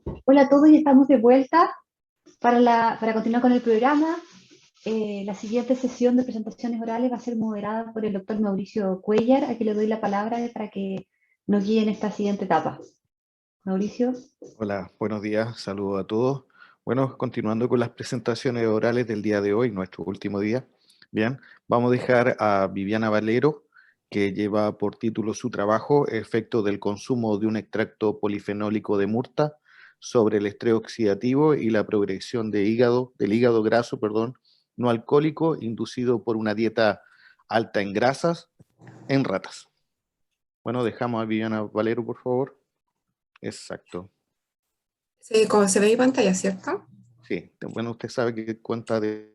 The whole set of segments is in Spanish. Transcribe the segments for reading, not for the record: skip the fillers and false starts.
Hola a todos, ya estamos de vuelta para continuar con el programa. La siguiente sesión de presentaciones orales va a ser moderada por el doctor Mauricio Cuellar, a quien le doy la palabra para que nos guíe en esta siguiente etapa. Mauricio. Hola, buenos días, saludos a todos. Bueno, continuando con las presentaciones orales del día de hoy, nuestro último día. Bien, vamos a dejar a Viviana Valero, que lleva por título su trabajo, Efecto del consumo de un extracto polifenólico de murta sobre el estrés oxidativo y la progresión del hígado graso, no alcohólico, inducido por una dieta alta en grasas en ratas. Bueno, dejamos a Viviana Valero, por favor. Exacto. Sí, como se ve en pantalla, ¿cierto? Sí, bueno, usted sabe que cuenta de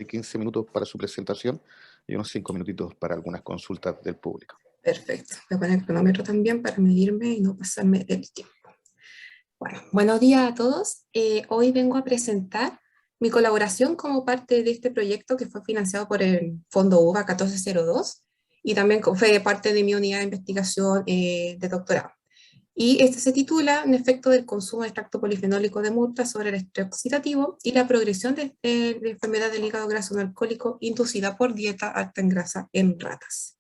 15 minutos para su presentación y unos 5 minutitos para algunas consultas del público. Perfecto. Voy a poner el cronómetro también para medirme y no pasarme el tiempo. Bueno, buenos días a todos. Hoy vengo a presentar mi colaboración como parte de este proyecto que fue financiado por el Fondo UVA 1402 y también fue parte de mi unidad de investigación de doctorado. Y este se titula Un efecto del consumo de extracto polifenólico de murta sobre el estrés oxidativo y la progresión de enfermedad del hígado graso no alcohólico inducida por dieta alta en grasa en ratas.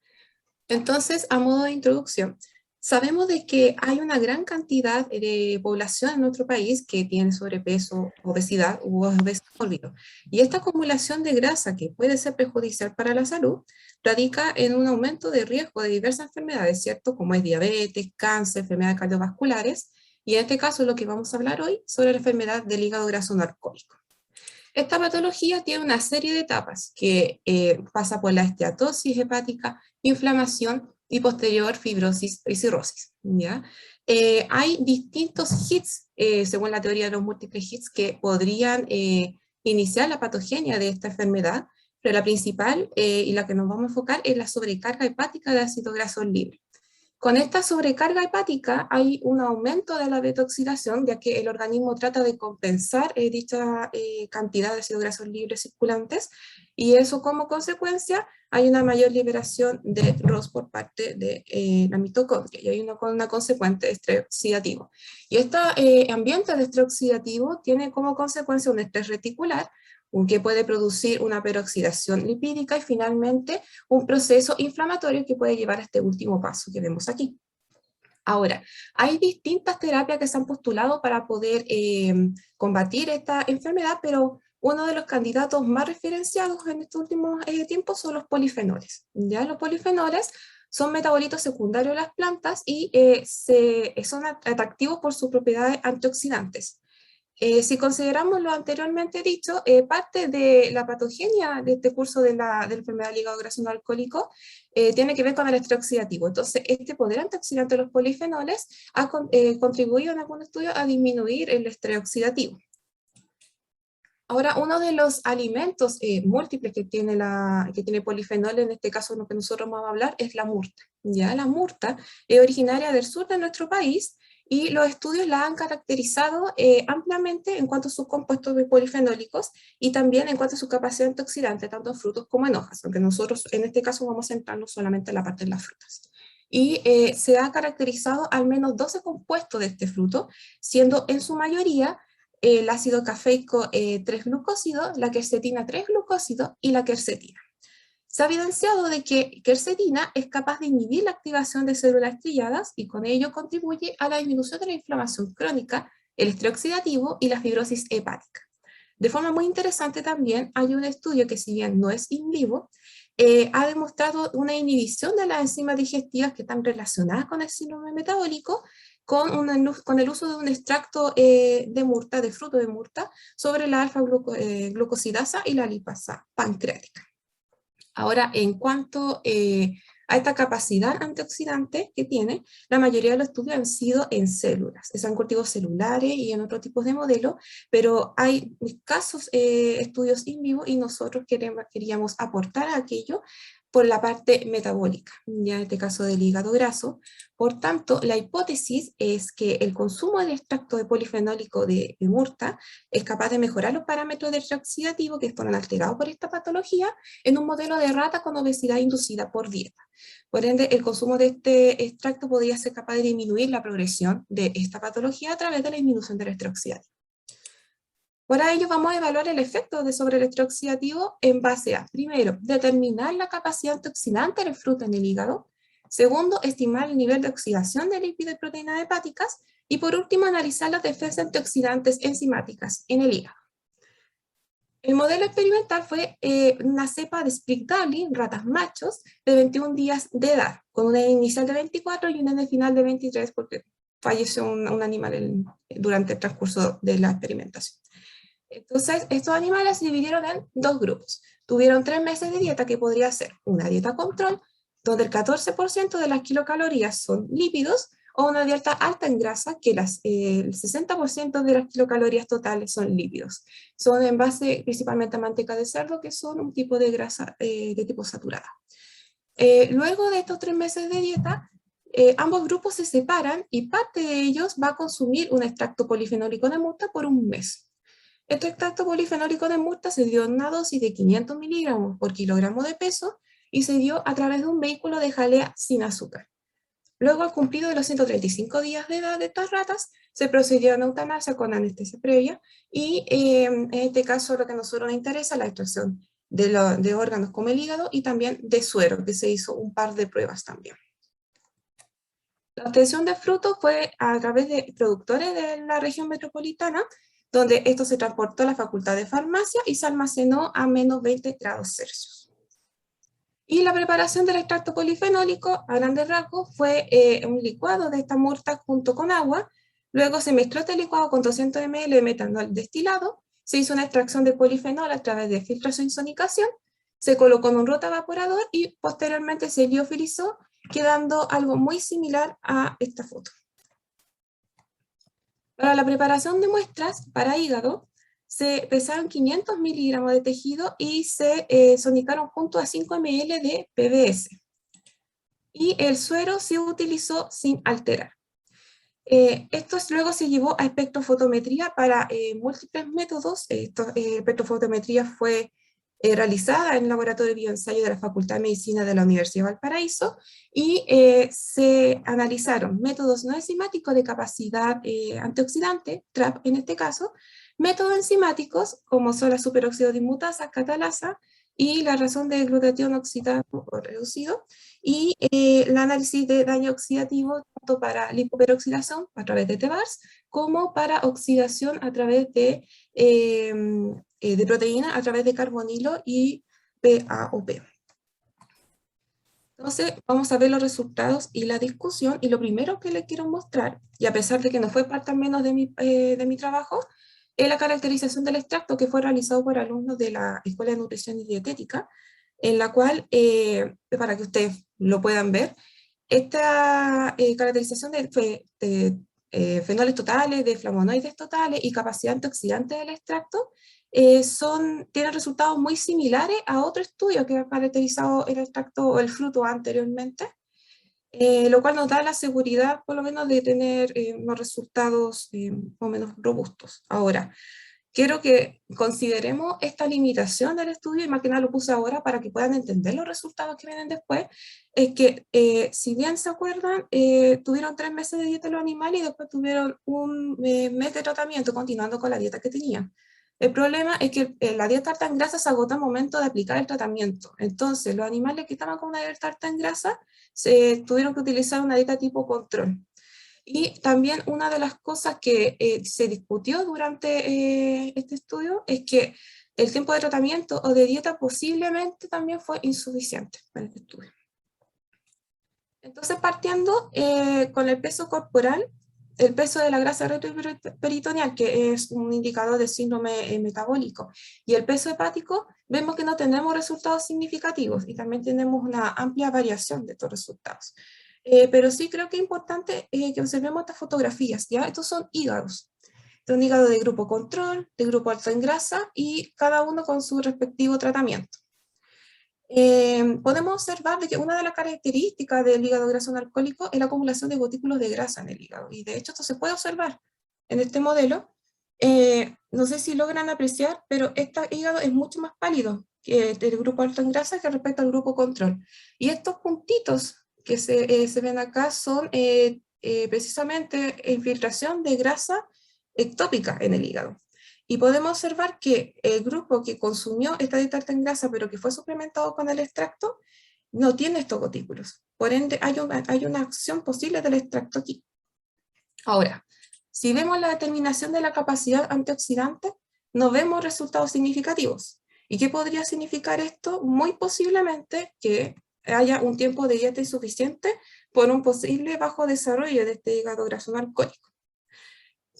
Entonces, a modo de introducción, sabemos de que hay una gran cantidad de población en nuestro país que tiene sobrepeso, obesidad u obesidad mórbida. Y esta acumulación de grasa que puede ser perjudicial para la salud radica en un aumento de riesgo de diversas enfermedades, ¿cierto? Como es diabetes, cáncer, enfermedades cardiovasculares. Y en este caso lo que vamos a hablar hoy sobre la enfermedad del hígado graso no alcohólico. Esta patología tiene una serie de etapas que pasa por la esteatosis hepática, inflamación y posterior fibrosis y cirrosis. ¿Ya? Hay distintos hits, según la teoría de los múltiples hits, que podrían iniciar la patogenia de esta enfermedad, pero la principal y la que nos vamos a enfocar es la sobrecarga hepática de ácido graso libre. Con esta sobrecarga hepática hay un aumento de la beta-oxidación, ya que el organismo trata de compensar dicha cantidad de ácidos grasos libres circulantes, y eso como consecuencia hay una mayor liberación de ROS por parte de la mitocondria, y hay una consecuente estrés oxidativo. Y este ambiente de estrés oxidativo tiene como consecuencia un estrés reticular, que puede producir una peroxidación lipídica y finalmente un proceso inflamatorio que puede llevar a este último paso que vemos aquí. Ahora, hay distintas terapias que se han postulado para poder combatir esta enfermedad, pero uno de los candidatos más referenciados en estos últimos tiempos son los polifenoles. ¿Ya? Los polifenoles son metabolitos secundarios de las plantas y son atractivos por sus propiedades antioxidantes. Si consideramos lo anteriormente dicho, parte de la patogenia de este curso de la enfermedad del hígado graso no alcohólico tiene que ver con el estrés oxidativo. Entonces, este poder antioxidante de los polifenoles ha contribuido en algún estudio a disminuir el estrés oxidativo. Ahora, uno de los alimentos múltiples que tiene polifenol, en este caso lo que nosotros vamos a hablar, es la murta. ¿Ya? La murta es originaria del sur de nuestro país y los estudios la han caracterizado ampliamente en cuanto a sus compuestos polifenólicos y también en cuanto a su capacidad antioxidante, tanto en frutos como en hojas, aunque nosotros en este caso vamos a centrarnos solamente en la parte de las frutas. Y se ha caracterizado al menos 12 compuestos de este fruto, siendo en su mayoría el ácido cafeico 3-glucósido, la quercetina 3-glucósido y la quercetina. Se ha evidenciado de que quercetina es capaz de inhibir la activación de células trilladas y con ello contribuye a la disminución de la inflamación crónica, el estrés oxidativo y la fibrosis hepática. De forma muy interesante también hay un estudio que, si bien no es in vivo, ha demostrado una inhibición de las enzimas digestivas que están relacionadas con el síndrome metabólico con el uso de un extracto de murta, de fruto de murta, sobre la alfa-glucosidasa y la lipasa pancreática. Ahora, en cuanto a esta capacidad antioxidante que tiene, la mayoría de los estudios han sido en células, son cultivos celulares y en otros tipos de modelos, pero hay casos, estudios in vivo, y nosotros queríamos aportar a aquello por la parte metabólica, ya en este caso del hígado graso. Por tanto, la hipótesis es que el consumo de extracto de polifenólico de murta es capaz de mejorar los parámetros del reoxidativo que fueron alterados por esta patología en un modelo de rata con obesidad inducida por dieta. Por ende, el consumo de este extracto podría ser capaz de disminuir la progresión de esta patología a través de la disminución del estrés oxidativo. Para ello vamos a evaluar el efecto sobre el estrés oxidativo en base a, primero, determinar la capacidad antioxidante del fruto en el hígado, segundo, estimar el nivel de oxidación de lípidos y proteínas hepáticas, y por último, analizar las defensas antioxidantes enzimáticas en el hígado. El modelo experimental fue una cepa de Sprague-Dawley, ratas machos, de 21 días de edad, con una inicial de 24 y una final de 23 porque falleció un animal durante el transcurso de la experimentación. Entonces, estos animales se dividieron en dos grupos. Tuvieron 3 meses de dieta, que podría ser una dieta control, donde el 14% de las kilocalorías son lípidos, o una dieta alta en grasa, que el 60% de las kilocalorías totales son lípidos. Son en base principalmente a manteca de cerdo, que son un tipo de grasa de tipo saturada. Luego de estos 3 meses de dieta, ambos grupos se separan y parte de ellos va a consumir un extracto polifenólico de murta por un mes. Este extracto polifenólico de murta se dio en una dosis de 500 miligramos por kilogramo de peso y se dio a través de un vehículo de jalea sin azúcar. Luego, al cumplido de los 135 días de edad de estas ratas, se procedió a una eutanasia con anestesia previa y en este caso lo que a nosotros nos interesa es la extracción de órganos como el hígado y también de suero, que se hizo un par de pruebas también. La obtención de frutos fue a través de productores de la región metropolitana, donde esto se transportó a la Facultad de Farmacia y se almacenó a menos 20 grados Celsius. Y la preparación del extracto polifenólico, a grandes rasgos, fue un licuado de esta murta junto con agua. Luego se mezcló este licuado con 200 ml de metanol destilado, se hizo una extracción de polifenol a través de filtración y sonicación, se colocó en un rotaevaporador y posteriormente se liofilizó, quedando algo muy similar a esta foto. Para la preparación de muestras para hígado, se pesaron 500 miligramos de tejido y se sonicaron junto a 5 ml de PBS. Y el suero se utilizó sin alterar. Esto luego se llevó a espectrofotometría para múltiples métodos. Espectrofotometría fue realizada en el laboratorio de bioensayo de la Facultad de Medicina de la Universidad de Valparaíso y se analizaron métodos no enzimáticos de capacidad antioxidante, TRAP en este caso, métodos enzimáticos como son la superóxido dismutasa, catalasa y la razón de glutatión oxidado o reducido, y el análisis de daño oxidativo tanto para lipoperoxidación a través de TBARS como para oxidación a través de proteína a través de carbonilo y PAOP. Entonces vamos a ver los resultados y la discusión, y lo primero que les quiero mostrar, y a pesar de que no fue parte al menos de mi trabajo, es la caracterización del extracto que fue realizado por alumnos de la Escuela de Nutrición y Dietética, en la cual, para que ustedes lo puedan ver, esta caracterización de fenoles totales, de flavonoides totales y capacidad antioxidante del extracto tienen resultados muy similares a otro estudio que ha caracterizado el extracto o el fruto anteriormente, lo cual nos da la seguridad por lo menos de tener unos resultados más o menos robustos. Ahora, quiero que consideremos esta limitación del estudio, y más que nada lo puse ahora para que puedan entender los resultados que vienen después, es que si bien se acuerdan, tuvieron 3 meses de dieta los animales y después tuvieron un mes de tratamiento continuando con la dieta que tenían. El problema es que la dieta alta en grasa se agota al momento de aplicar el tratamiento. Entonces, los animales que estaban con una dieta alta en grasa tuvieron que utilizar una dieta tipo control. Y también una de las cosas que se discutió durante este estudio es que el tiempo de tratamiento o de dieta posiblemente también fue insuficiente para este estudio. Entonces, partiendo con el peso corporal, el peso de la grasa retroperitoneal, que es un indicador de síndrome metabólico, y el peso hepático, vemos que no tenemos resultados significativos y también tenemos una amplia variación de estos resultados. Pero sí creo que es importante que observemos estas fotografías, ¿ya? Estos son hígados. Este es un hígado de grupo control, de grupo alto en grasa, y cada uno con su respectivo tratamiento. podemos observar de que una de las características del hígado graso no alcohólico es la acumulación de gotículos de grasa en el hígado, y de hecho esto se puede observar en este modelo. No sé si logran apreciar, pero este hígado es mucho más pálido que el grupo alto en grasa que respecto al grupo control. Y estos puntitos que se ven acá son precisamente infiltración de grasa ectópica en el hígado. Y podemos observar que el grupo que consumió esta dieta alta en grasa, pero que fue suplementado con el extracto, no tiene estos gotículos. Por ende, hay una acción posible del extracto aquí. Ahora, si vemos la determinación de la capacidad antioxidante, no vemos resultados significativos. ¿Y qué podría significar esto? Muy posiblemente que haya un tiempo de dieta insuficiente por un posible bajo desarrollo de este hígado graso no alcohólico.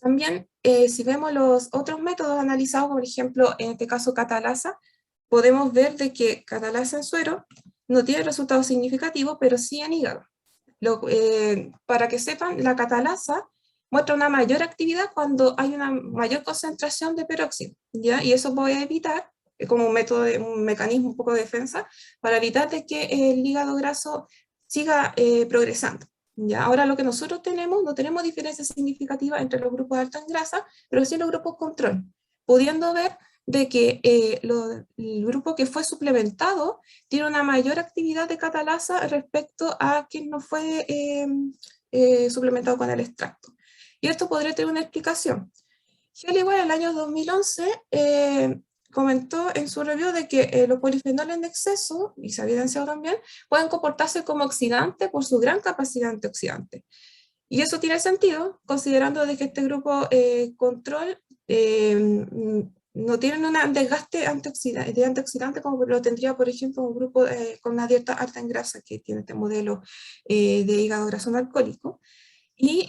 También, si vemos los otros métodos analizados, por ejemplo, en este caso catalasa, podemos ver de que catalasa en suero no tiene resultados significativos, pero sí en hígado. Para que sepan, la catalasa muestra una mayor actividad cuando hay una mayor concentración de peróxido, ¿ya? Y eso puede evitar, como un método, un mecanismo un poco de defensa, para evitar de que el hígado graso siga progresando. ¿Ya? Ahora lo que nosotros tenemos, no tenemos diferencias significativas entre los grupos altos en grasa, pero sí los grupos control, pudiendo ver de que el grupo que fue suplementado tiene una mayor actividad de catalasa respecto a quien no fue suplementado con el extracto. Y esto podría tener una explicación. Helliwell en el año 2011 comentó en su review de que los polifenoles en exceso, y se ha evidenciado también, pueden comportarse como oxidantes por su gran capacidad antioxidante. Y eso tiene sentido, considerando de que este grupo control no tienen un desgaste de antioxidante como lo tendría, por ejemplo, un grupo con una dieta alta en grasa que tiene este modelo de hígado graso no alcohólico. Y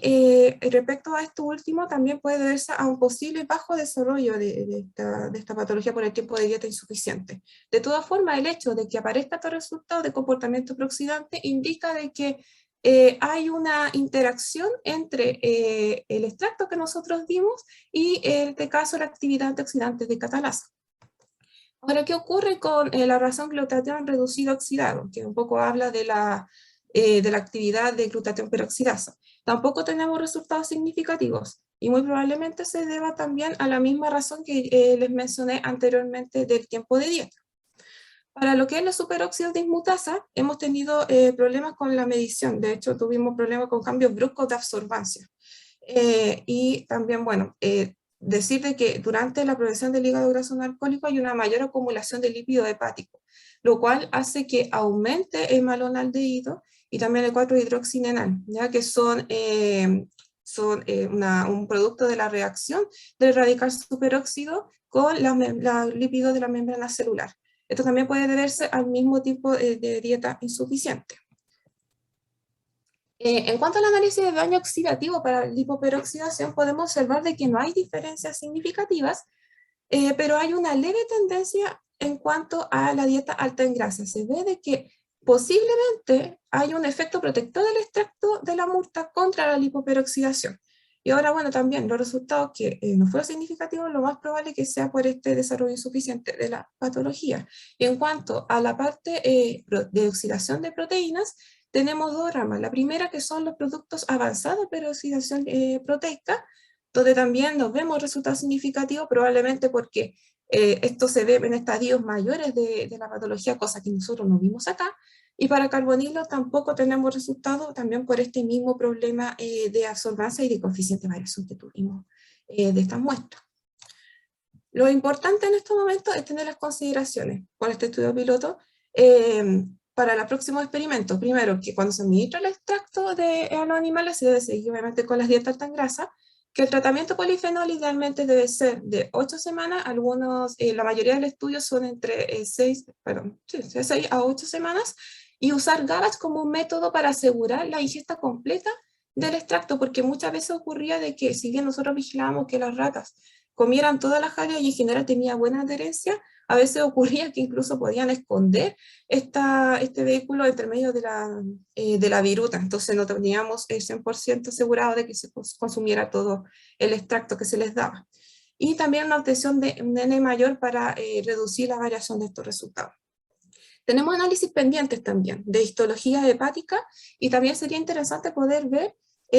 respecto a esto último, también puede deberse a un posible bajo desarrollo de esta patología por el tiempo de dieta insuficiente. De todas formas, el hecho de que aparezca este resultado de comportamiento prooxidante indica de que hay una interacción entre el extracto que nosotros dimos y, en este caso, la actividad antioxidante de catalasa. Ahora, ¿qué ocurre con la razón glutatión reducido oxidado? Que un poco habla de la actividad de glutatión peroxidasa. Tampoco tenemos resultados significativos y muy probablemente se deba también a la misma razón que les mencioné anteriormente del tiempo de dieta. Para lo que es la superóxido dismutasa, hemos tenido problemas con la medición. De hecho, tuvimos problemas con cambios bruscos de absorbancia. Y también, bueno, decir de que durante la progresión del hígado graso no alcohólico hay una mayor acumulación de lípido hepático, lo cual hace que aumente el malonaldehído y también el 4-hidroxinenal, ya que son un producto de la reacción del radical superóxido con los lípidos de la membrana celular. Esto también puede deberse al mismo tipo de dieta insuficiente. En cuanto al análisis de daño oxidativo para lipoperoxidación, podemos observar de que no hay diferencias significativas, pero hay una leve tendencia en cuanto a la dieta alta en grasa. Se ve de que posiblemente hay un efecto protector del extracto de la murta contra la lipoperoxidación. Y ahora, bueno, también los resultados que no fueron significativos, lo más probable es que sea por este desarrollo insuficiente de la patología. Y en cuanto a la parte de oxidación de proteínas, tenemos dos ramas. La primera, que son los productos avanzados de peroxidación proteica, donde también nos vemos resultados significativos, probablemente porque esto se ve en estadios mayores de la patología, cosa que nosotros no vimos acá. Y para carbonilo tampoco tenemos resultados, también por este mismo problema de absorbancia y de coeficiente de variación que tuvimos de estas muestras. Lo importante en estos momentos es tener las consideraciones por este estudio piloto para los próximos experimentos. Primero, que cuando se administra el extracto de los animales se debe seguir obviamente con las dietas altas en grasa, que el tratamiento polifenol idealmente debe ser de 8 semanas, la mayoría de los estudios son entre 6 a 8 semanas, y usar GABAs como un método para asegurar la ingesta completa del extracto, porque muchas veces ocurría de que si bien nosotros vigilábamos que las ratas comieran todas las áreas y en general tenía buena adherencia, a veces ocurría que incluso podían esconder este vehículo entre medio de la viruta, entonces no teníamos el 100% asegurado de que se consumiera todo el extracto que se les daba. Y también una obtención de un N mayor para reducir la variación de estos resultados. Tenemos análisis pendientes también de histología hepática y también sería interesante poder ver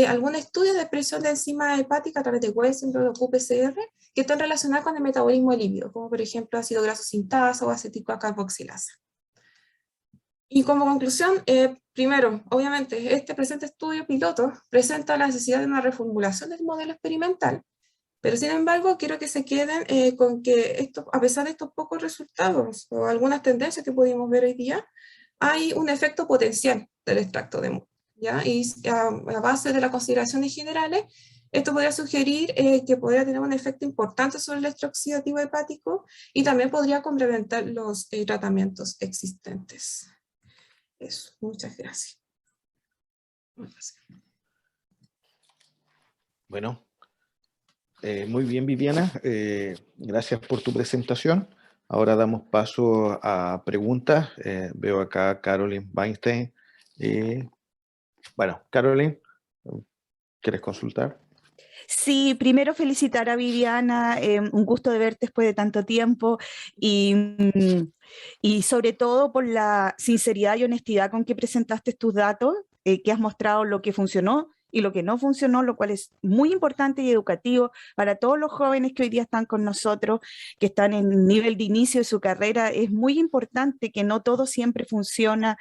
algún estudio de presión de enzima hepática a través de West syndrome o qPCR que estén relacionados con el metabolismo de lípidos, como por ejemplo ácido graso sintasa o aceticocarboxilasa. Y como conclusión, primero, obviamente, este presente estudio piloto presenta la necesidad de una reformulación del modelo experimental, pero sin embargo quiero que se queden con que esto, a pesar de estos pocos resultados o algunas tendencias que pudimos ver hoy día, hay un efecto potencial del extracto de MUT, ¿ya? Y a base de las consideraciones generales, esto podría sugerir que podría tener un efecto importante sobre el estrés oxidativo hepático y también podría complementar los tratamientos existentes. Eso, muchas gracias. Bueno, muy bien, Viviana. Gracias por tu presentación. Ahora damos paso a preguntas. Veo acá a Caroline Weinstein. Bueno, Caroline, ¿quieres consultar? Sí, primero felicitar a Viviana, un gusto de verte después de tanto tiempo y sobre todo por la sinceridad y honestidad con que presentaste tus datos, que has mostrado lo que funcionó y lo que no funcionó, lo cual es muy importante y educativo para todos los jóvenes que hoy día están con nosotros, que están en nivel de inicio de su carrera. Es muy importante que no todo siempre funciona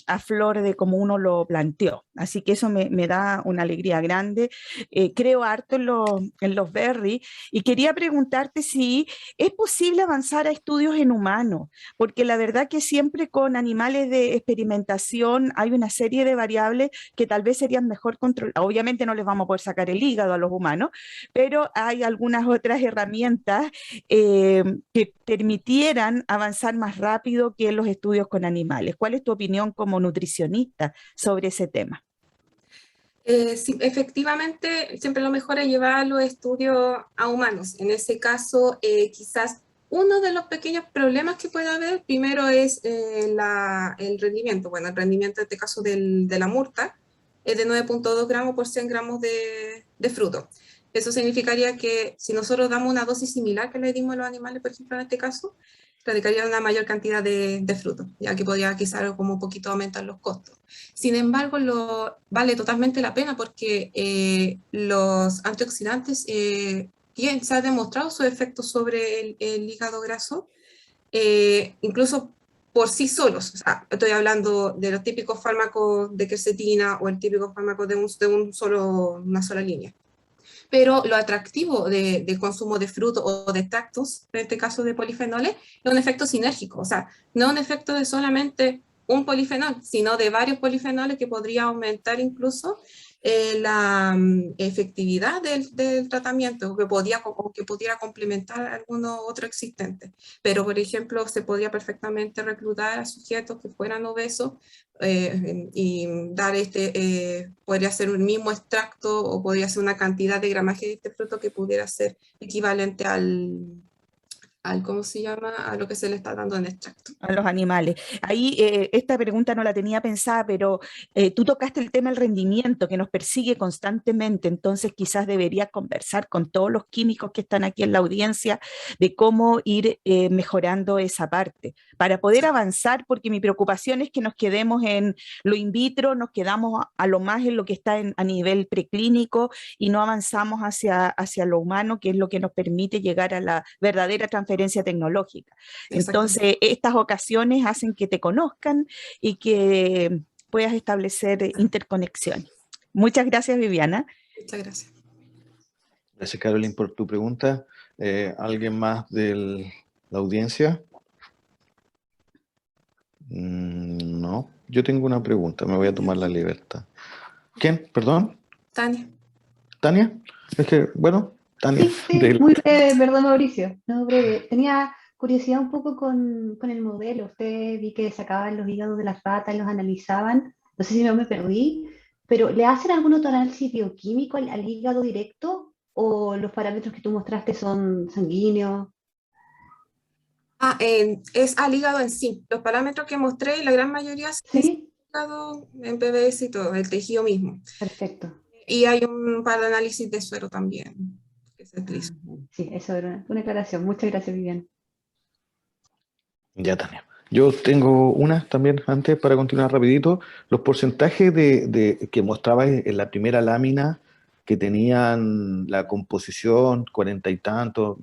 a flor de como uno lo planteó. Así que eso me da una alegría grande. Creo harto en los berries y quería preguntarte si es posible avanzar a estudios en humanos, porque la verdad que siempre con animales de experimentación hay una serie de variables que tal vez serían mejor controladas. Obviamente no les vamos a poder sacar el hígado a los humanos, pero hay algunas otras herramientas que permitieran avanzar más rápido que los estudios con animales. ¿Cuál es tu opinión como nutricionista sobre ese tema? Sí, efectivamente, siempre lo mejor es llevar los estudios a humanos. En ese caso, quizás uno de los pequeños problemas que puede haber, primero es el rendimiento. Bueno, el rendimiento en este caso de la murta es de 9,2 gramos por 100 gramos de fruto. Eso significaría que si nosotros damos una dosis similar que le dimos a los animales, por ejemplo, en este caso, radicaría una mayor cantidad de frutos, ya que podría quizás como un poquito aumentar los costos. Sin embargo, vale totalmente la pena porque los antioxidantes se ha demostrado su efecto sobre el hígado graso, incluso por sí solos. O sea, estoy hablando de los típicos fármacos de quercetina o el típico fármaco de una sola línea. Pero lo atractivo del consumo de frutos o de extractos, en este caso de polifenoles, es un efecto sinérgico, o sea, no un efecto de solamente un polifenol, sino de varios polifenoles que podría aumentar incluso la efectividad del tratamiento, o que pudiera complementar alguno otro existente. Pero, por ejemplo, se podría perfectamente reclutar a sujetos que fueran obesos y dar podría ser un mismo extracto o podría ser una cantidad de gramaje de este fruto que pudiera ser equivalente ¿cómo se llama? A lo que se le está dando en extracto. A los animales. Ahí esta pregunta no la tenía pensada, pero tú tocaste el tema del rendimiento que nos persigue constantemente, entonces quizás debería conversar con todos los químicos que están aquí en la audiencia de cómo ir mejorando esa parte para poder avanzar, porque mi preocupación es que nos quedemos en lo in vitro, nos quedamos a lo más en lo que está a nivel preclínico y no avanzamos hacia lo humano, que es lo que nos permite llegar a la verdadera transferencia tecnológica. Entonces, estas ocasiones hacen que te conozcan y que puedas establecer interconexiones. Muchas gracias, Viviana. Muchas gracias. Gracias, Caroline, por tu pregunta. ¿Alguien más de la audiencia? No. Yo tengo una pregunta, me voy a tomar la libertad. ¿Quién? ¿Perdón? Tania. ¿Tania? Es que, bueno, Tania. Sí, muy breve, perdón, Mauricio. No, breve. Tenía curiosidad un poco con el modelo. Usted vi que sacaban los hígados de las ratas y los analizaban. No sé si no me perdí, pero ¿le hacen algún otro análisis bioquímico al hígado directo o los parámetros que tú mostraste son sanguíneos? Es al hígado en sí. Los parámetros que mostré, la gran mayoría son Sí, hígado, en PBS y todo, el tejido mismo. perfecto. Y hay un par de análisis de suero también que se utiliza. Sí, eso era una aclaración. Muchas gracias, Vivian. Ya, Tania. Yo tengo una también antes para continuar rapidito. Los porcentajes que mostraba en la primera lámina que tenían la composición, 40 y tantos.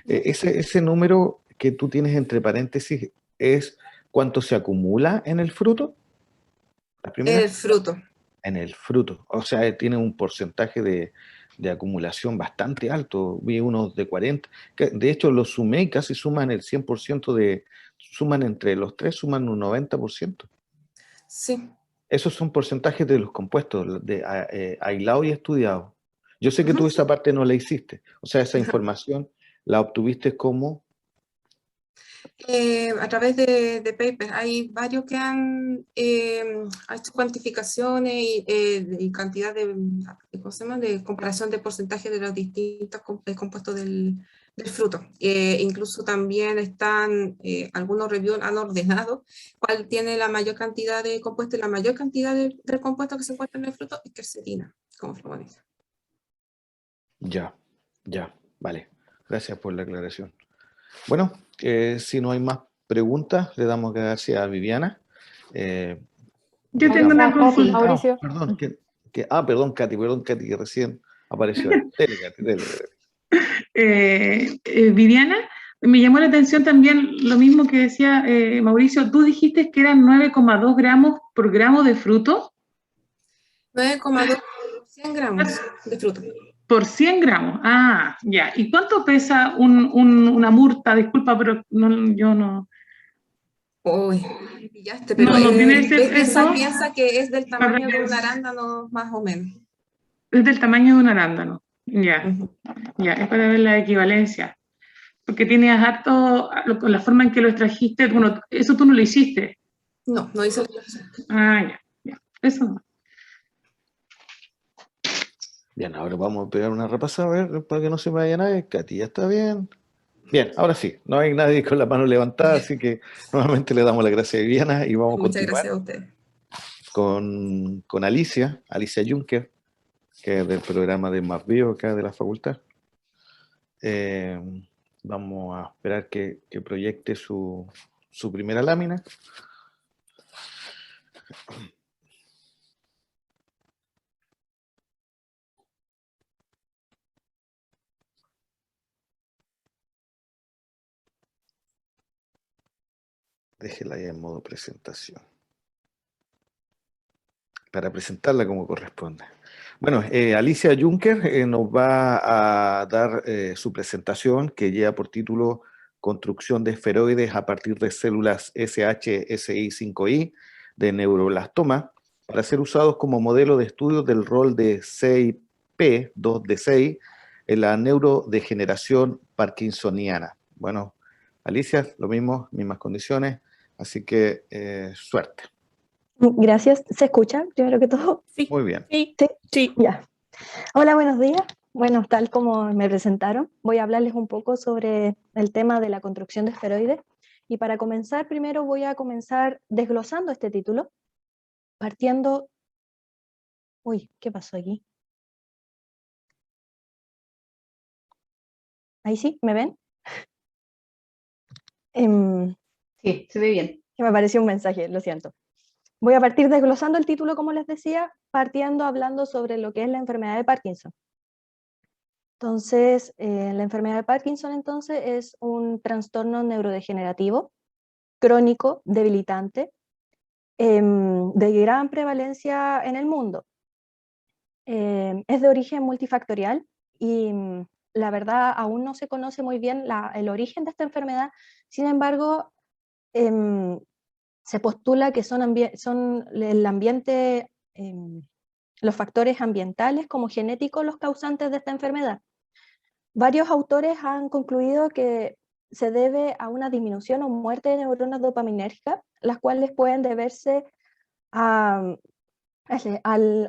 Ese número que tú tienes entre paréntesis es cuánto se acumula en el fruto. ¿La primera? El fruto. En el fruto. O sea, tiene un porcentaje de acumulación bastante alto. Vi unos de 40. De hecho, los sumé y casi suman el 100% suman entre los tres, suman un 90%. Sí. Esos son porcentajes de los compuestos, aislados y estudiados. Yo sé que tú esa parte no la hiciste. O sea, esa información la obtuviste como... A través de papers, hay varios que han hecho cuantificaciones y cantidad ¿cómo se llama? De comparación de porcentaje de los distintos compuestos del fruto. Incluso también algunos reviews han ordenado cuál tiene la mayor cantidad de compuestos, y la mayor cantidad de compuestos que se encuentran en el fruto es quercetina, como flavonoide. Ya, vale. Gracias por la aclaración. Bueno, si no hay más preguntas, le damos gracias a Viviana. Yo tengo una Katy. consulta. Mauricio. Perdón, perdón, Katy, que recién apareció. Dele, Katy, dele. Viviana, me llamó la atención también lo mismo que decía Mauricio. Tú dijiste que eran 9,2 gramos por gramo de fruto. 9,2 por 100 gramos de fruto. Por 100 gramos. Ah, ya. ¿Y cuánto pesa una murta? Disculpa, pero yo no. Uy, me pillaste, pero No tiene ese peso. piensa que es del tamaño de un arándano, más o menos. Es del tamaño de un arándano. Ya, Ujú. ya. Es para ver la equivalencia. Porque tienes harto, con la forma en que lo extrajiste, bueno, eso tú no lo hiciste. No, no dice. Ah, ya. Eso no. Bien, ahora vamos a pegar una repasada, a ver, para que no se me vaya nadie. Katy, ¿ya está bien? Bien, ahora sí, no hay nadie con la mano levantada, así que nuevamente le damos las gracias a Viviana y vamos a Muchas continuar gracias a ustedes. con Alicia Juncker, que es del programa de Más Bio acá de la facultad. Vamos a esperar que proyecte su primera lámina. Déjela ahí en modo presentación, para presentarla como corresponde. Bueno, Alicia Juncker nos va a dar su presentación, que lleva por título Construcción de esferoides a partir de células SHSI5I de neuroblastoma, para ser usados como modelo de estudio del rol de 6P2D6 en la neurodegeneración parkinsoniana. Bueno, Alicia, lo mismo, mismas condiciones, así que suerte. Gracias. ¿Se escucha primero que todo? Sí, Muy bien. sí. Ya. Hola, buenos días. Bueno, tal como me presentaron, voy a hablarles un poco sobre el tema de la construcción de esferoides. Y para comenzar, primero voy a comenzar desglosando este título, partiendo... Uy, ¿qué pasó aquí? Ahí sí, ¿me ven? Sí, se ve bien. Que me apareció un mensaje, lo siento. Voy a partir desglosando el título, como les decía, partiendo hablando sobre lo que es la enfermedad de Parkinson. Entonces, la enfermedad de Parkinson entonces es un trastorno neurodegenerativo, crónico, debilitante, de gran prevalencia en el mundo. Es de origen multifactorial y la verdad aún no se conoce muy bien el origen de esta enfermedad. Sin embargo, se postula que son el ambiente, los factores ambientales como genéticos los causantes de esta enfermedad. Varios autores han concluido que se debe a una disminución o muerte de neuronas dopaminérgicas, las cuales pueden deberse a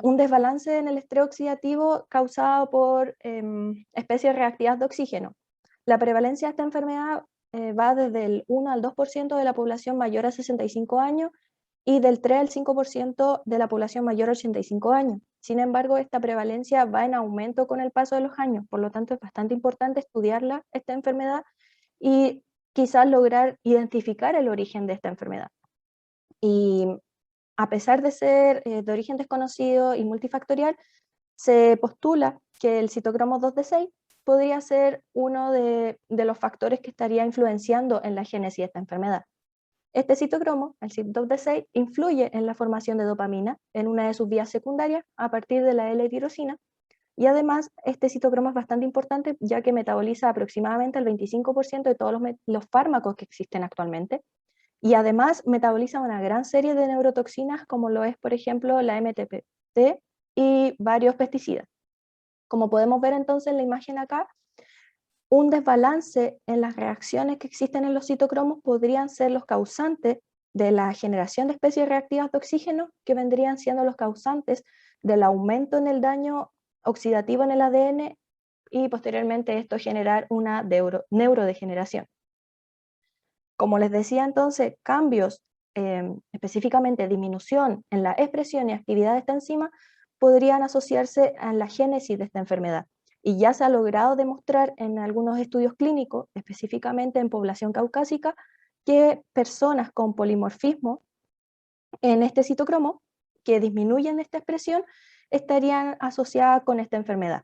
un desbalance en el estrés oxidativo causado por especies reactivas de oxígeno. La prevalencia de esta enfermedad va desde el 1 al 2% de la población mayor a 65 años y del 3 al 5% de la población mayor a 85 años. Sin embargo, esta prevalencia va en aumento con el paso de los años, por lo tanto es bastante importante estudiarla, esta enfermedad, y quizás lograr identificar el origen de esta enfermedad. Y a pesar de ser de origen desconocido y multifactorial, se postula que el citocromo 2D6 podría ser uno de los factores que estaría influenciando en la génesis de esta enfermedad. Este citocromo, el CYP2D6, influye en la formación de dopamina en una de sus vías secundarias a partir de la L-tirosina, y además este citocromo es bastante importante ya que metaboliza aproximadamente el 25% de todos los fármacos que existen actualmente, y además metaboliza una gran serie de neurotoxinas como lo es, por ejemplo, la MTBT y varios pesticidas. Como podemos ver entonces en la imagen acá, un desbalance en las reacciones que existen en los citocromos podrían ser los causantes de la generación de especies reactivas de oxígeno, que vendrían siendo los causantes del aumento en el daño oxidativo en el ADN y posteriormente esto generar una neurodegeneración. Como les decía entonces, cambios, específicamente disminución en la expresión y actividad de esta enzima, podrían asociarse a la génesis de esta enfermedad. Y ya se ha logrado demostrar en algunos estudios clínicos, específicamente en población caucásica, que personas con polimorfismo en este citocromo, que disminuyen esta expresión, estarían asociadas con esta enfermedad.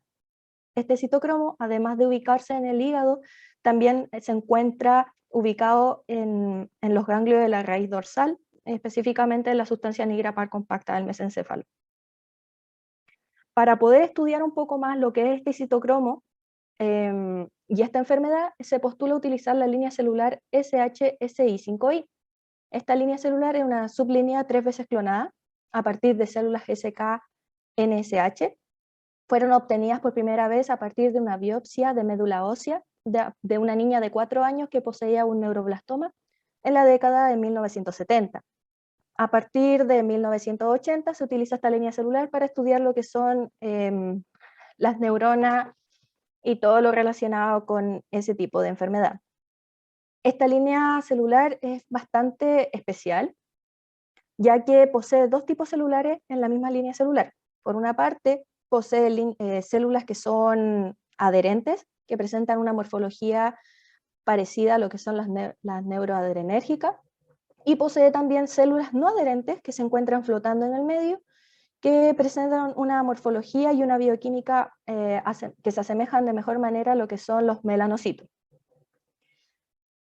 Este citocromo, además de ubicarse en el hígado, también se encuentra ubicado en los ganglios de la raíz dorsal, específicamente en la sustancia negra par compacta del mesencéfalo. Para poder estudiar un poco más lo que es este citocromo y esta enfermedad, se postula utilizar la línea celular SHSI5I. Esta línea celular es una sublínea 3 veces clonada a partir de células SK-NSH. Fueron obtenidas por primera vez a partir de una biopsia de médula ósea de una niña de 4 años que poseía un neuroblastoma en la década de 1970. A partir de 1980 se utiliza esta línea celular para estudiar lo que son las neuronas y todo lo relacionado con ese tipo de enfermedad. Esta línea celular es bastante especial, ya que posee dos tipos celulares en la misma línea celular. Por una parte, posee células que son adherentes, que presentan una morfología parecida a lo que son las neuroadrenérgicas, y posee también células no adherentes que se encuentran flotando en el medio, que presentan una morfología y una bioquímica que se asemejan de mejor manera a lo que son los melanocitos.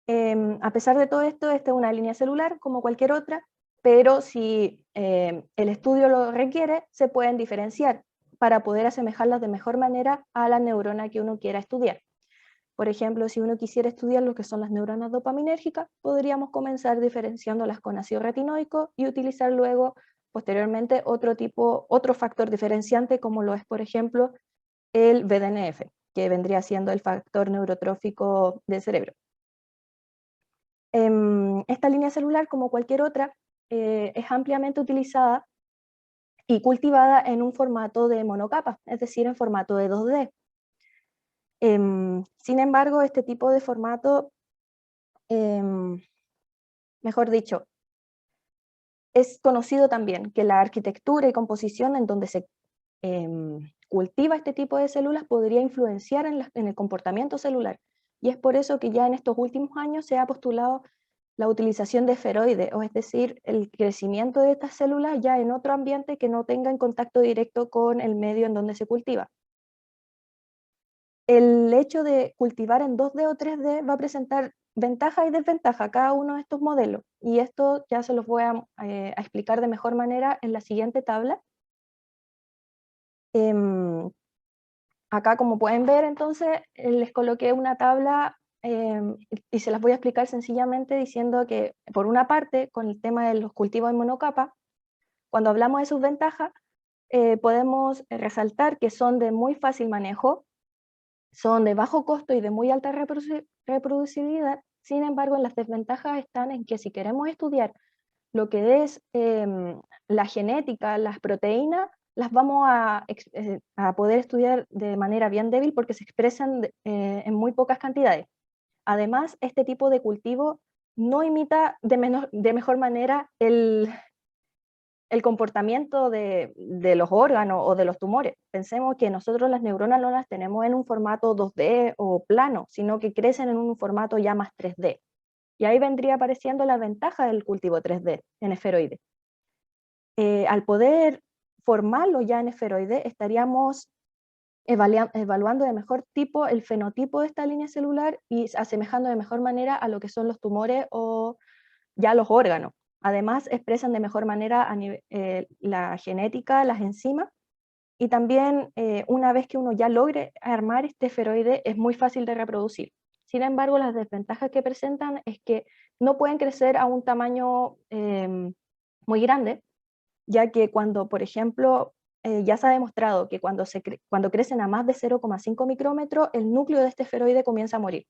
A pesar de todo esto, esta es una línea celular como cualquier otra, pero si el estudio lo requiere, se pueden diferenciar para poder asemejarlas de mejor manera a la neurona que uno quiera estudiar. Por ejemplo, si uno quisiera estudiar lo que son las neuronas dopaminérgicas, podríamos comenzar diferenciándolas con ácido retinoico y utilizar luego, posteriormente, otro factor diferenciante como lo es, por ejemplo, el BDNF, que vendría siendo el factor neurotrófico del cerebro. Esta línea celular, como cualquier otra, es ampliamente utilizada y cultivada en un formato de monocapa, es decir, en formato de 2D. Sin embargo, este tipo de formato, mejor dicho, es conocido también que la arquitectura y composición en donde se cultiva este tipo de células podría influenciar en el comportamiento celular. Y es por eso que ya en estos últimos años se ha postulado la utilización de esferoides, o es decir, el crecimiento de estas células ya en otro ambiente que no tenga en contacto directo con el medio en donde se cultiva. El hecho de cultivar en 2D o 3D va a presentar ventajas y desventajas a cada uno de estos modelos, y esto ya se los voy a explicar de mejor manera en la siguiente tabla. Acá, como pueden ver, entonces, les coloqué una tabla y se las voy a explicar sencillamente diciendo que, por una parte, con el tema de los cultivos en monocapa, cuando hablamos de sus ventajas, podemos resaltar que son de muy fácil manejo, son de bajo costo y de muy alta reproducibilidad. Sin embargo, las desventajas están en que si queremos estudiar lo que es la genética, las proteínas, las vamos a poder estudiar de manera bien débil porque se expresan en muy pocas cantidades. Además, este tipo de cultivo no imita de mejor manera el el comportamiento de los órganos o de los tumores. Pensemos que nosotros las neuronas no las tenemos en un formato 2D o plano, sino que crecen en un formato ya más 3D. Y ahí vendría apareciendo la ventaja del cultivo 3D en esferoides. Al poder formarlo ya en esferoides, estaríamos evaluando de mejor tipo el fenotipo de esta línea celular y asemejando de mejor manera a lo que son los tumores o ya los órganos. Además, expresan de mejor manera la genética, las enzimas, y también una vez que uno ya logre armar este esferoide, es muy fácil de reproducir. Sin embargo, las desventajas que presentan es que no pueden crecer a un tamaño muy grande, ya que cuando, por ejemplo, ya se ha demostrado que cuando crecen a más de 0,5 micrómetros, el núcleo de este esferoide comienza a morir.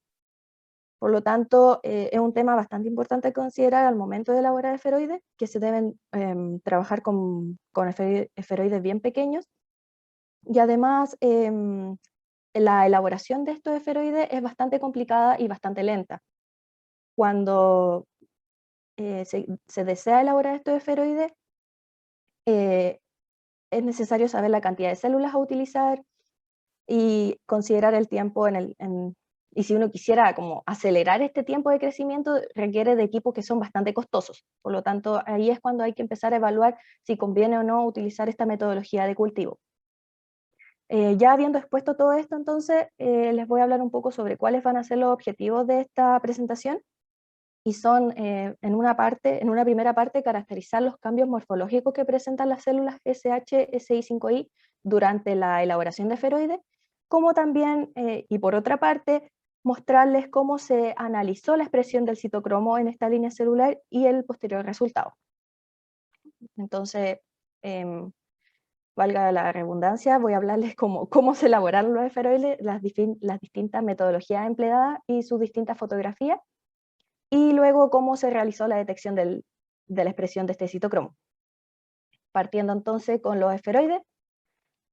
Por lo tanto, es un tema bastante importante a considerar al momento de elaborar esferoides, que se deben trabajar con esferoides bien pequeños. Y además, la elaboración de estos esferoides es bastante complicada y bastante lenta. Cuando se desea elaborar estos esferoides, es necesario saber la cantidad de células a utilizar y considerar el tiempo y si uno quisiera como acelerar este tiempo de crecimiento, requiere de equipos que son bastante costosos. Por lo tanto, ahí es cuando hay que empezar a evaluar si conviene o no utilizar esta metodología de cultivo. Ya habiendo expuesto todo esto, entonces, les voy a hablar un poco sobre cuáles van a ser los objetivos de esta presentación. Y son, en una primera parte, caracterizar los cambios morfológicos que presentan las células SH-SI5I durante la elaboración de esferoides, como también, y por otra parte, mostrarles cómo se analizó la expresión del citocromo en esta línea celular y el posterior resultado. Entonces, valga la redundancia, voy a hablarles cómo se elaboraron los esferoides, las distintas metodologías empleadas y sus distintas fotografías, y luego cómo se realizó la detección de la expresión de este citocromo. Partiendo entonces con los esferoides,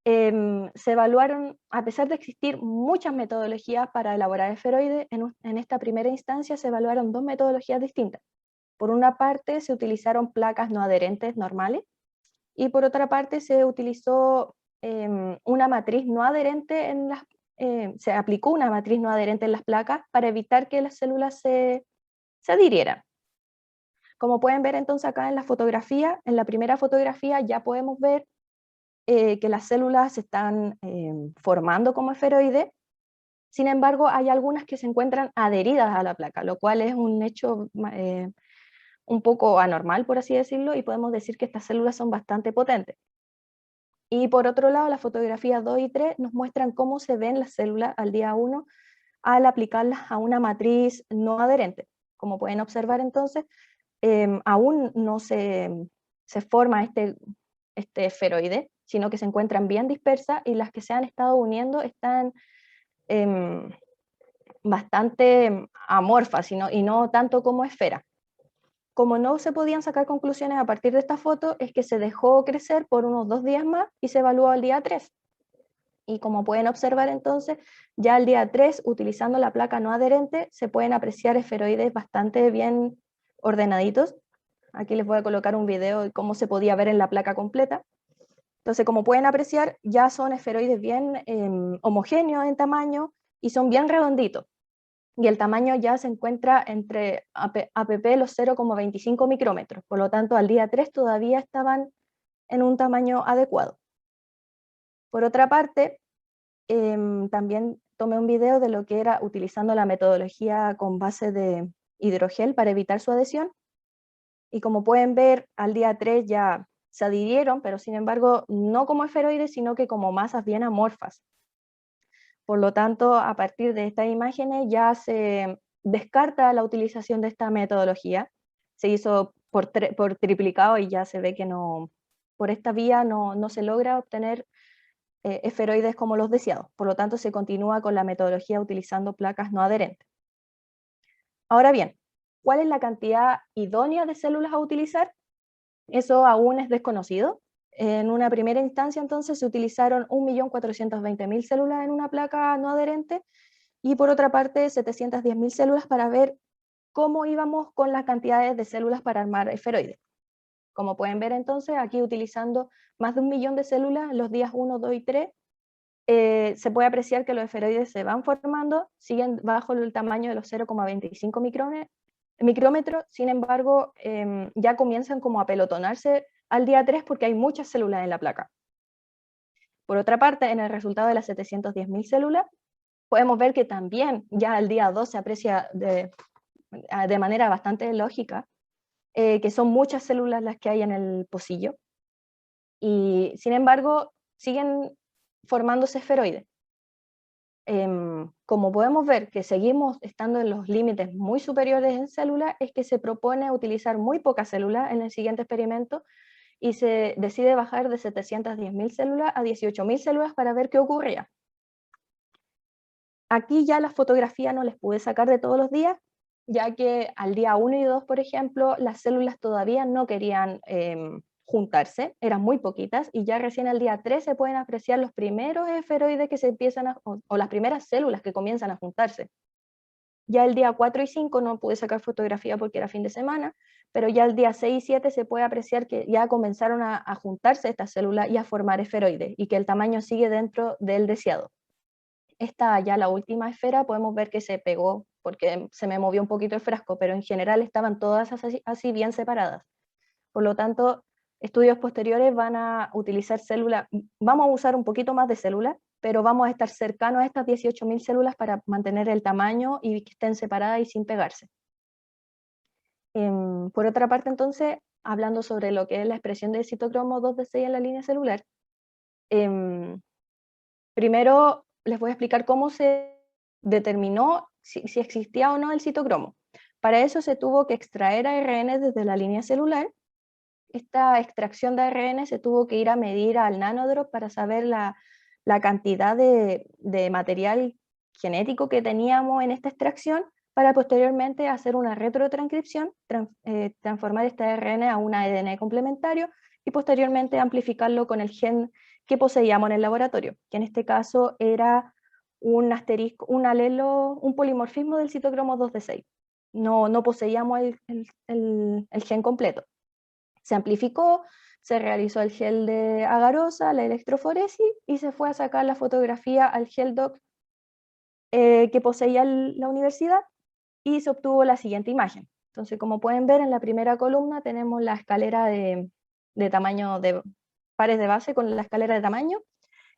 se evaluaron, a pesar de existir muchas metodologías para elaborar esferoides, en esta primera instancia se evaluaron dos metodologías distintas. Por una parte se utilizaron placas no adherentes normales, y por otra parte se utilizó una matriz no adherente se aplicó una matriz no adherente en las placas para evitar que las células se adhirieran. Como pueden ver entonces acá en la fotografía, en la primera fotografía ya podemos ver que las células se están formando como esferoides. Sin embargo, hay algunas que se encuentran adheridas a la placa, lo cual es un hecho un poco anormal, por así decirlo, y podemos decir que estas células son bastante potentes. Y por otro lado, las fotografías 2 y 3 nos muestran cómo se ven las células al día 1 al aplicarlas a una matriz no adherente. Como pueden observar entonces, aún no se forma este esferoide, sino que se encuentran bien dispersas, y las que se han estado uniendo están bastante amorfas y no tanto como esfera. Como no se podían sacar conclusiones a partir de esta foto, es que se dejó crecer por unos 2 días más y se evaluó al día 3. Y como pueden observar entonces, ya al día 3, utilizando la placa no adherente, se pueden apreciar esferoides bastante bien ordenaditos. Aquí les voy a colocar un video de cómo se podía ver en la placa completa. Entonces, como pueden apreciar, ya son esferoides bien homogéneos en tamaño y son bien redonditos. Y el tamaño ya se encuentra entre APP los 0,25 micrómetros. Por lo tanto, al día 3 todavía estaban en un tamaño adecuado. Por otra parte, también tomé un video de lo que era utilizando la metodología con base de hidrogel para evitar su adhesión. Y como pueden ver, al día 3 ya se adhirieron, pero sin embargo, no como esferoides, sino que como masas bien amorfas. Por lo tanto, a partir de estas imágenes ya se descarta la utilización de esta metodología. Se hizo por triplicado y ya se ve que por esta vía no se logra obtener esferoides como los deseados. Por lo tanto, se continúa con la metodología utilizando placas no adherentes. Ahora bien, ¿cuál es la cantidad idónea de células a utilizar? Eso aún es desconocido. En una primera instancia, entonces, se utilizaron 1.420.000 células en una placa no adherente, y por otra parte 710.000 células para ver cómo íbamos con las cantidades de células para armar esferoides. Como pueden ver entonces, aquí utilizando más de 1 millón de células en los días 1, 2 y 3, se puede apreciar que los esferoides se van formando, siguen bajo el tamaño de los 0,25 micrómetros, sin embargo, ya comienzan como a pelotonarse al día 3 porque hay muchas células en la placa. Por otra parte, en el resultado de las 710.000 células, podemos ver que también ya al día 2 se aprecia de manera bastante lógica que son muchas células las que hay en el pocillo, y sin embargo siguen formándose esferoides. Como podemos ver que seguimos estando en los límites muy superiores en células, es que se propone utilizar muy pocas células en el siguiente experimento y se decide bajar de 710.000 células a 18.000 células para ver qué ocurría. Aquí ya las fotografías no les pude sacar de todos los días, ya que al día 1 y 2, por ejemplo, las células todavía no querían juntarse, eran muy poquitas, y ya recién al día 3 se pueden apreciar los primeros esferoides que se empiezan o las primeras células que comienzan a juntarse. Ya el día 4 y 5 no pude sacar fotografía porque era fin de semana, pero ya el día 6 y 7 se puede apreciar que ya comenzaron a juntarse estas células y a formar esferoides, y que el tamaño sigue dentro del deseado. Esta ya la última esfera podemos ver que se pegó porque se me movió un poquito el frasco, pero en general estaban todas así bien separadas. Por lo tanto, estudios posteriores van a utilizar células, vamos a usar un poquito más de células, pero vamos a estar cercanos a estas 18.000 células para mantener el tamaño y que estén separadas y sin pegarse. Por otra parte, entonces, hablando sobre lo que es la expresión del citocromo 2d6 en la línea celular, primero les voy a explicar cómo se determinó si existía o no el citocromo. Para eso se tuvo que extraer ARN desde la línea celular. Esta extracción de ARN se tuvo que ir a medir al nanodrop para saber la cantidad de material genético que teníamos en esta extracción, para posteriormente hacer una retrotranscripción, transformar este ARN a un ADN complementario y posteriormente amplificarlo con el gen que poseíamos en el laboratorio, que en este caso era un asterisco, un alelo, un polimorfismo del citocromo 2d6. No poseíamos el gen completo. Se amplificó, se realizó el gel de agarosa, la electroforesis, y se fue a sacar la fotografía al GelDoc que poseía la universidad, y se obtuvo la siguiente imagen. Entonces, como pueden ver, en la primera columna tenemos la escalera de tamaño de pares de base con la escalera de tamaño,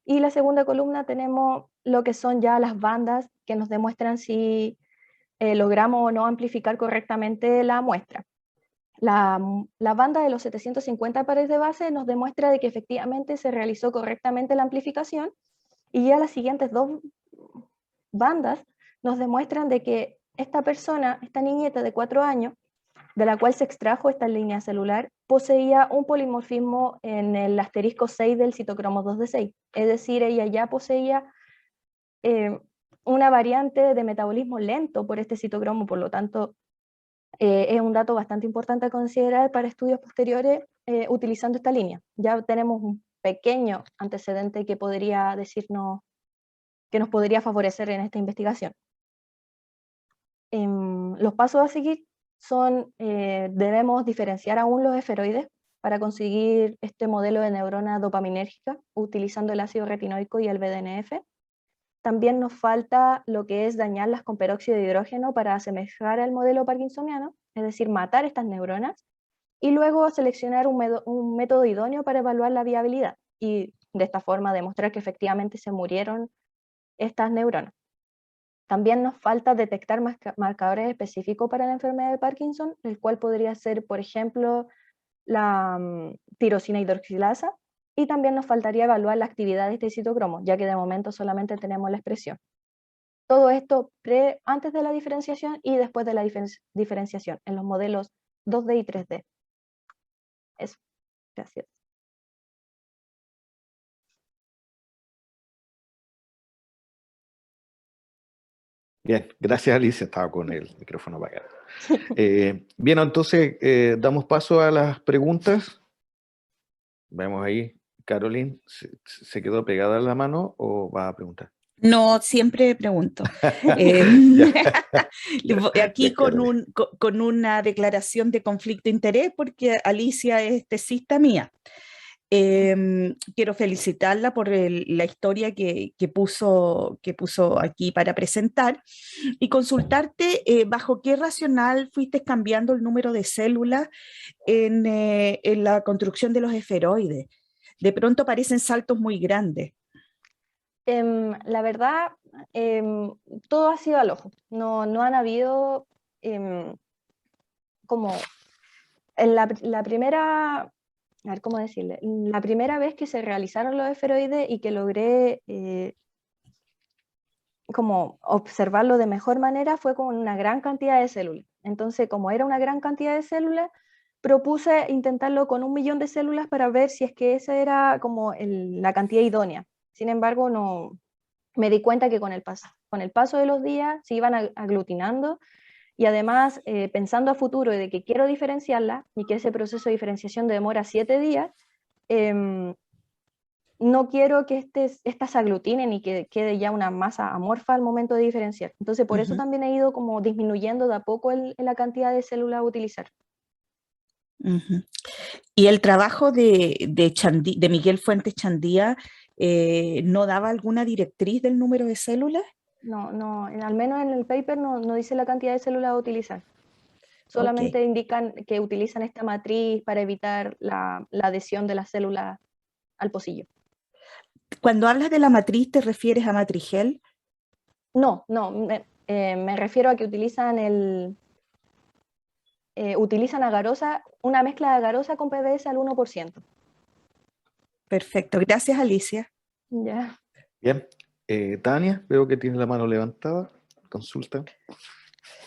y la segunda columna tenemos lo que son ya las bandas que nos demuestran si logramos o no amplificar correctamente la muestra. La banda de los 750 pares de base nos demuestra de que efectivamente se realizó correctamente la amplificación, y ya las siguientes dos bandas nos demuestran de que esta persona, esta niñeta de 4 años, de la cual se extrajo esta línea celular, poseía un polimorfismo en el asterisco 6 del citocromo 2d6, es decir, ella ya poseía una variante de metabolismo lento por este citocromo. Por lo tanto, es un dato bastante importante a considerar para estudios posteriores utilizando esta línea. Ya tenemos un pequeño antecedente que podría decirnos, que nos podría favorecer en esta investigación. Los pasos a seguir son, debemos diferenciar aún los esferoides para conseguir este modelo de neurona dopaminérgica utilizando el ácido retinoico y el BDNF. También nos falta lo que es dañarlas con peróxido de hidrógeno para asemejar al modelo parkinsoniano, es decir, matar estas neuronas, y luego seleccionar un método idóneo para evaluar la viabilidad, y de esta forma demostrar que efectivamente se murieron estas neuronas. También nos falta detectar marcadores específicos para la enfermedad de Parkinson, el cual podría ser, por ejemplo, la tirosina hidroxilasa, y también nos faltaría evaluar la actividad de este citocromo, ya que de momento solamente tenemos la expresión. Todo esto antes de la diferenciación y después de la diferenciación, en los modelos 2D y 3D. Eso, gracias. Bien, gracias Alicia, estaba con el micrófono apagado. Bien, entonces damos paso a las preguntas. Vemos ahí, Caroline, ¿se quedó pegada la mano o va a preguntar? No, siempre pregunto. Aquí con una declaración de conflicto de interés, porque Alicia es tesista mía. Quiero felicitarla por la historia que puso aquí para presentar y consultarte bajo qué racional fuiste cambiando el número de células en la construcción de los esferoides. De pronto parecen saltos muy grandes. La verdad, todo ha sido al ojo. No han habido como en la primera, a ver cómo decirle, la primera vez que se realizaron los esferoides y que logré como observarlo de mejor manera fue con una gran cantidad de células. Entonces, como era una gran cantidad de células, propuse intentarlo con 1 millón de células para ver si es que esa era como la cantidad idónea. Sin embargo, no, me di cuenta que con el paso de los días se iban aglutinando y además pensando a futuro de que quiero diferenciarla y que ese proceso de diferenciación demora 7 días, no quiero que estas se aglutinen y que quede ya una masa amorfa al momento de diferenciar. Entonces por eso también he ido como disminuyendo de a poco la cantidad de células a utilizar. Y el trabajo de Miguel Fuentes Chandía, ¿no daba alguna directriz del número de células? No, al menos en el paper no dice la cantidad de células a utilizar. Solamente indican que utilizan esta matriz para evitar la adhesión de las células al pocillo. Cuando hablas de la matriz, ¿te refieres a Matrigel? No, me refiero a que utilizan utilizan agarosa, una mezcla de agarosa con PBS al 1%. Perfecto, gracias Alicia. Ya. Bien, Tania, veo que tienes la mano levantada, consulta.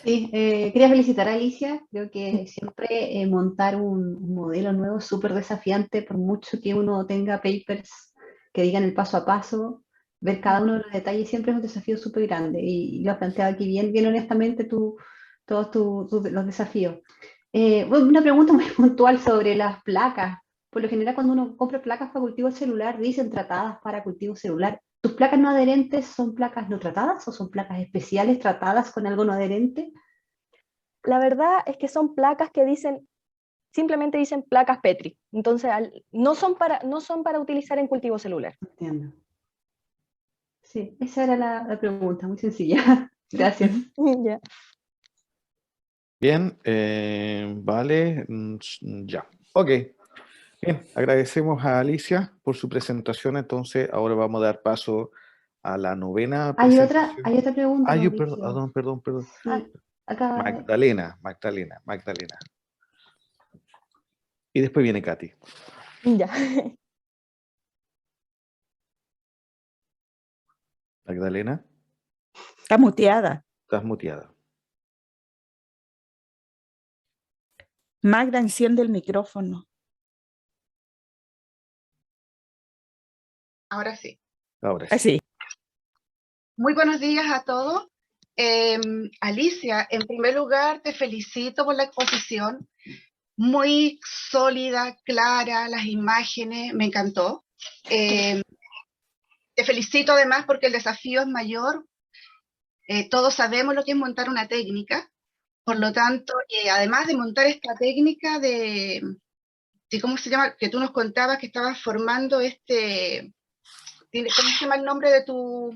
Sí, quería felicitar a Alicia, creo que siempre montar un modelo nuevo es súper desafiante, por mucho que uno tenga papers que digan el paso a paso, ver cada uno de los detalles siempre es un desafío súper grande, y lo has planteado aquí bien honestamente todos los desafíos. Bueno, una pregunta muy puntual sobre las placas. Por lo general, cuando uno compra placas para cultivo celular, dicen tratadas para cultivo celular. ¿Tus placas no adherentes son placas no tratadas o son placas especiales tratadas con algo no adherente? La verdad es que son placas que simplemente dicen placas Petri. Entonces, no son para utilizar en cultivo celular. Entiendo. Sí, esa era la pregunta, muy sencilla. Gracias. Ya. Bien, vale, ya. Ok. Bien, agradecemos a Alicia por su presentación. Entonces, ahora vamos a dar paso a la novena presentación. Hay otra pregunta. Perdón. Sí, acá. Magdalena. Y después viene Katy. Ya. Magdalena. Está muteada. Estás muteada. Magda, enciende el micrófono. Ahora sí. Ahora sí. Así. Muy buenos días a todos. Alicia, en primer lugar te felicito por la exposición, muy sólida, clara, las imágenes, me encantó. Te felicito además porque el desafío es mayor. Todos sabemos lo que es montar una técnica, por lo tanto, además de montar esta técnica de ¿cómo se llama? Que tú nos contabas que estabas formando ¿cómo se llama el nombre de tu...?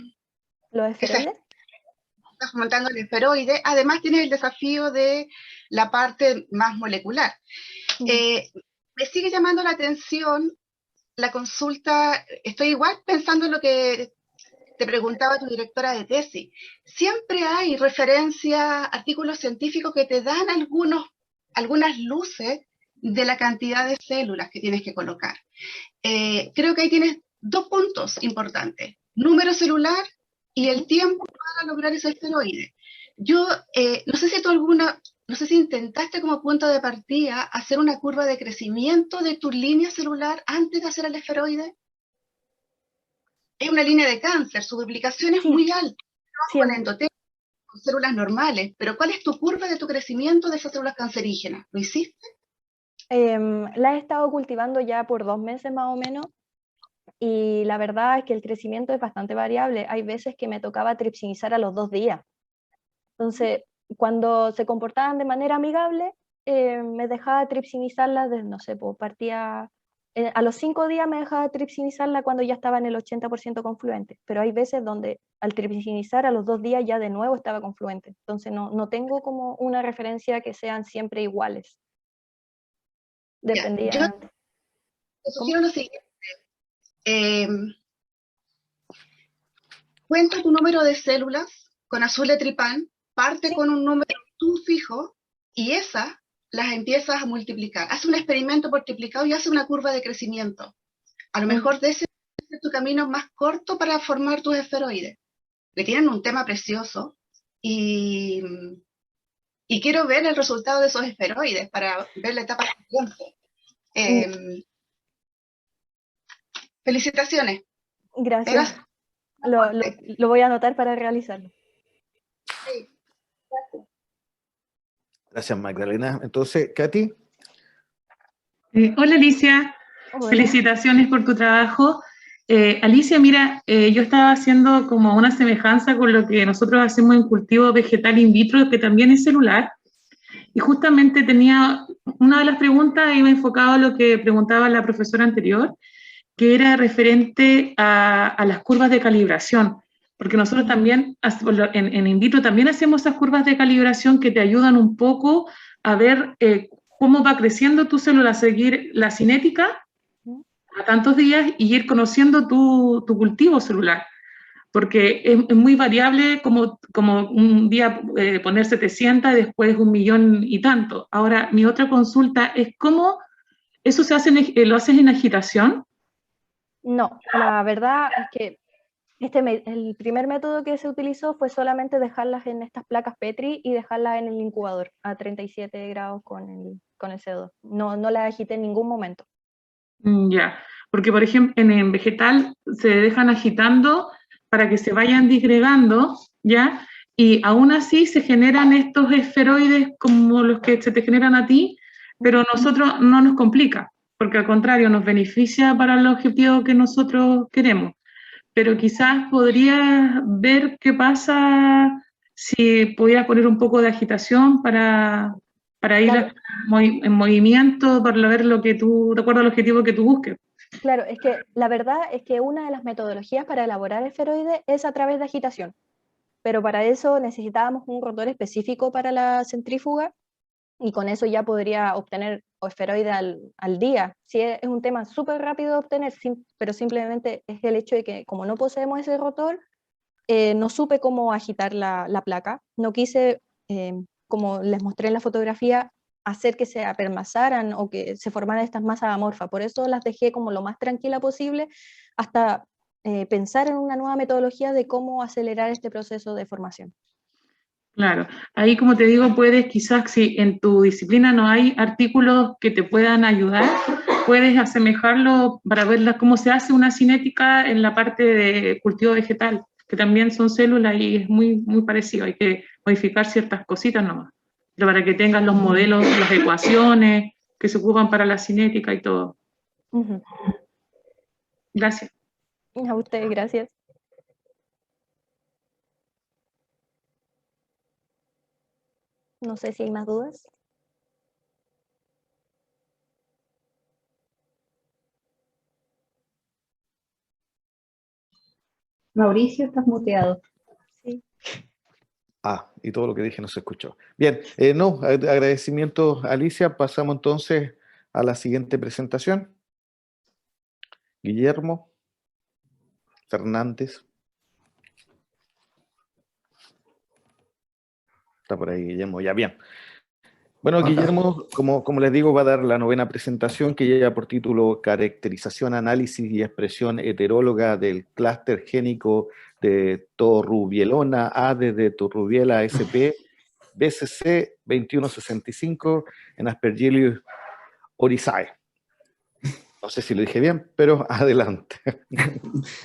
¿Los esferoides? Estás montando el esferoide, además tienes el desafío de la parte más molecular. Me sigue llamando la atención la consulta, estoy igual pensando en lo que te preguntaba tu directora de tesis. Siempre hay referencias, artículos científicos que te dan algunas luces de la cantidad de células que tienes que colocar. Creo que ahí tienes 2 puntos importantes, número celular y el tiempo para lograr ese esferoide. Yo no sé si intentaste como punto de partida hacer una curva de crecimiento de tu línea celular antes de hacer el esferoide. Es una línea de cáncer, su duplicación es muy alta, con endotelios, con células normales, pero ¿cuál es tu curva de tu crecimiento de esas células cancerígenas? ¿Lo hiciste? La he estado cultivando ya por 2 meses más o menos, y la verdad es que el crecimiento es bastante variable. Hay veces que me tocaba tripsinizar a los 2 días. Entonces, cuando se comportaban de manera amigable, me dejaba tripsinizarla, no sé, pues partía... a los 5 días me dejaba tripsinizarla cuando ya estaba en el 80% confluente, pero hay veces donde al tripsinizar a los 2 días ya de nuevo estaba confluente. Entonces no tengo como una referencia que sean siempre iguales. Dependía. Yo te sugiero lo siguiente. Cuenta tu número de células con azul de tripán, parte con un número tú fijo y esas las empiezas a multiplicar. Haz un experimento multiplicado y hace una curva de crecimiento. A lo mejor de ese es tu camino más corto para formar tus esferoides. Que tienen un tema precioso y quiero ver el resultado de esos esferoides para ver la etapa siguiente. Felicitaciones. Gracias. Lo voy a anotar para realizarlo. Sí. Gracias, Magdalena. Entonces, Katy. Hola, Alicia. Hola. Felicitaciones por tu trabajo. Alicia, mira, yo estaba haciendo como una semejanza con lo que nosotros hacemos en cultivo vegetal in vitro, que también es celular, y justamente tenía una de las preguntas, iba enfocado a lo que preguntaba la profesora anterior, que era referente a las curvas de calibración, porque nosotros también, en in vitro también hacemos esas curvas de calibración que te ayudan un poco a ver cómo va creciendo tu célula, seguir la cinética a tantos días y ir conociendo tu cultivo celular, porque es muy variable como un día poner 700 y después 1.000.000 y tanto. Ahora, mi otra consulta es cómo eso lo haces en agitación. No, la verdad es que el primer método que se utilizó fue solamente dejarlas en estas placas Petri y dejarlas en el incubador a 37 grados con el CO2. No las agité en ningún momento. Ya, porque por ejemplo en vegetal se dejan agitando para que se vayan disgregando, ¿ya? Y aún así se generan estos esferoides como los que se te generan a ti, pero a nosotros no nos complica, porque al contrario nos beneficia para el objetivo que nosotros queremos. Pero quizás podrías ver qué pasa si pudieras poner un poco de agitación para ir Claro. en movimiento, para ver lo que tú, de acuerdo al objetivo que tú busques. Claro, es que la verdad es que una de las metodologías para elaborar esferoides es a través de agitación, pero para eso necesitábamos un rotor específico para la centrífuga y con eso ya podría obtener esferoides al día. Sí, es un tema súper rápido de obtener, pero simplemente es el hecho de que como no poseemos ese rotor, no supe cómo agitar la placa, no quise, como les mostré en la fotografía, hacer que se apermazaran o que se formaran estas masas amorfas, por eso las dejé como lo más tranquila posible hasta pensar en una nueva metodología de cómo acelerar este proceso de formación. Claro, ahí como te digo, puedes quizás si en tu disciplina no hay artículos que te puedan ayudar, puedes asemejarlo para ver cómo se hace una cinética en la parte de cultivo vegetal, que también son células y es muy, muy parecido, hay que modificar ciertas cositas nomás, pero para que tengas los modelos, las ecuaciones que se ocupan para la cinética y todo. Uh-huh. Gracias. A usted, gracias. No sé si hay más dudas. Mauricio, estás muteado. Sí. Y todo lo que dije no se escuchó. Bien, agradecimiento, Alicia. Pasamos entonces a la siguiente presentación. Guillermo Fernández. Está por ahí, Guillermo, ya bien. Bueno, Guillermo, como les digo, va a dar la 9ª presentación que lleva por título Caracterización, Análisis y Expresión Heteróloga del Clúster Génico de Torrubielona A de Torrubiela sp. BCC 2165 en Aspergillus oryzae. No sé si lo dije bien, pero adelante.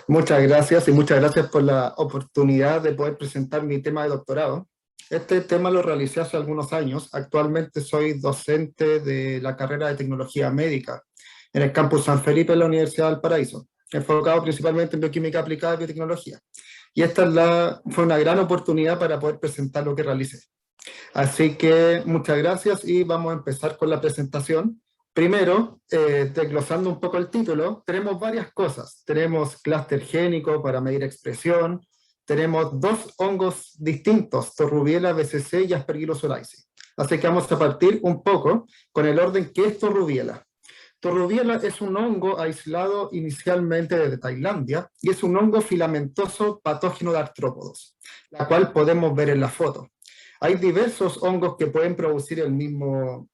Muchas gracias y muchas gracias por la oportunidad de poder presentar mi tema de doctorado. Este tema lo realicé hace algunos años. Actualmente soy docente de la carrera de Tecnología Médica en el campus San Felipe de la Universidad de Valparaíso. enfocado principalmente en bioquímica aplicada y biotecnología. Y esta fue una gran oportunidad para poder presentar lo que realicé. Así que muchas gracias y vamos a empezar con la presentación. Primero, desglosando un poco el título, tenemos varias cosas. Tenemos clúster génico para medir expresión, tenemos 2 hongos distintos, Torrubiela, BCC y Aspergillus oryzae. Así que vamos a partir un poco con el orden que es Torrubiela. Torrubiela es un hongo aislado inicialmente desde Tailandia y es un hongo filamentoso patógeno de artrópodos, la cual podemos ver en la foto. Hay diversos hongos que pueden producir el mismo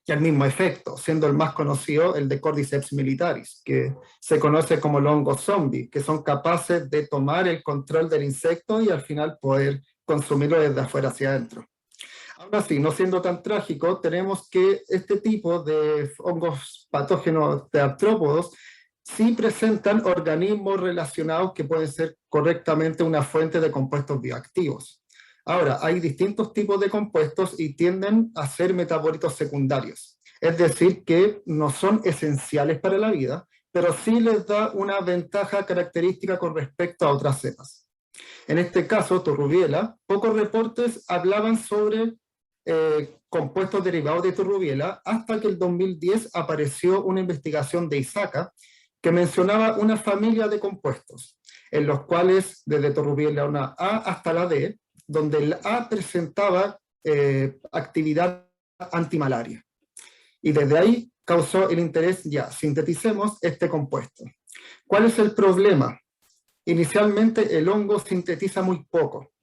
efecto, siendo el más conocido el de Cordyceps militaris, que se conoce como el hongo zombie, que son capaces de tomar el control del insecto y al final poder consumirlo desde afuera hacia adentro. Aún así, no siendo tan trágico, tenemos que este tipo de hongos patógenos de artrópodos sí presentan organismos relacionados que pueden ser correctamente una fuente de compuestos bioactivos. Ahora, hay distintos tipos de compuestos y tienden a ser metabolitos secundarios, es decir, que no son esenciales para la vida, pero sí les da una ventaja característica con respecto a otras cepas. En este caso, Torrubiela, pocos reportes hablaban sobre compuestos derivados de Torrubiela, hasta que en 2010 apareció una investigación de Isaka que mencionaba una familia de compuestos, en los cuales desde Torrubiela una A hasta la D, donde el A presentaba actividad antimalaria. Y desde ahí causó el interés, ya, sinteticemos este compuesto. ¿Cuál es el problema? Inicialmente el hongo sintetiza muy poco,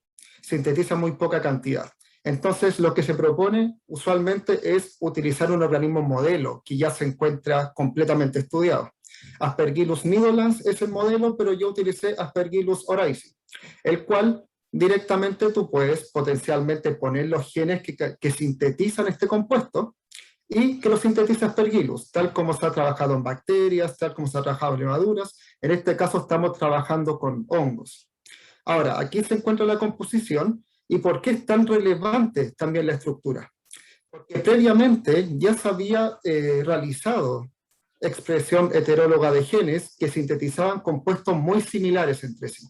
sintetiza muy poca cantidad. Entonces lo que se propone usualmente es utilizar un organismo modelo que ya se encuentra completamente estudiado. Aspergillus nidulans es el modelo, pero yo utilicé Aspergillus oryzae, el cual directamente tú puedes potencialmente poner los genes que sintetizan este compuesto y que lo sintetiza Aspergillus, tal como se ha trabajado en bacterias, tal como se ha trabajado en levaduras. En este caso estamos trabajando con hongos. Ahora, aquí se encuentra la composición. ¿Y por qué es tan relevante también la estructura? Porque previamente ya se había realizado expresión heteróloga de genes que sintetizaban compuestos muy similares entre sí.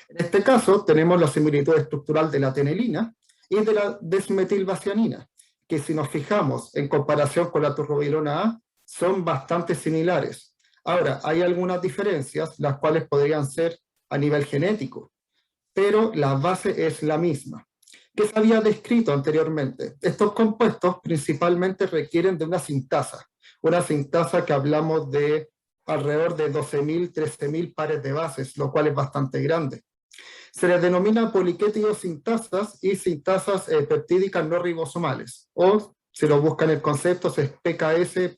En este caso tenemos la similitud estructural de la tenelina y de la desmetilvacianina, que si nos fijamos en comparación con la torrubielona A, son bastante similares. Ahora, hay algunas diferencias, las cuales podrían ser a nivel genético, pero la base es la misma, que se había descrito anteriormente. Estos compuestos principalmente requieren de una sintasa que hablamos de alrededor de 12.000, 13.000 pares de bases, lo cual es bastante grande. Se les denomina poliquetiosintasas y sintasas peptídicas no ribosomales, o si lo buscan el concepto es PKS,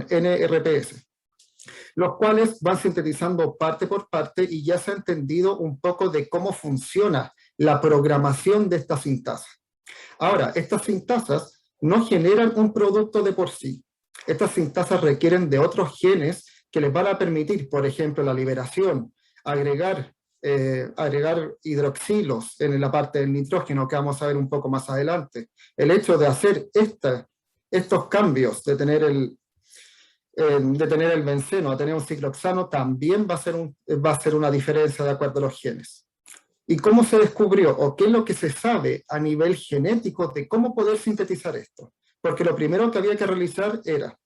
NRPS, los cuales van sintetizando parte por parte y ya se ha entendido un poco de cómo funciona la programación de esta sintasa. Ahora, estas sintasas no generan un producto de por sí. Estas sintasas requieren de otros genes que les van a permitir, por ejemplo, la liberación, agregar hidroxilos en la parte del nitrógeno, que vamos a ver un poco más adelante. El hecho de hacer estos cambios, de tener el benceno a tener un ciclohexano, también va a ser una diferencia de acuerdo a los genes. ¿Y cómo se descubrió? ¿O qué es lo que se sabe a nivel genético de cómo poder sintetizar esto? Porque lo primero que había que realizar era,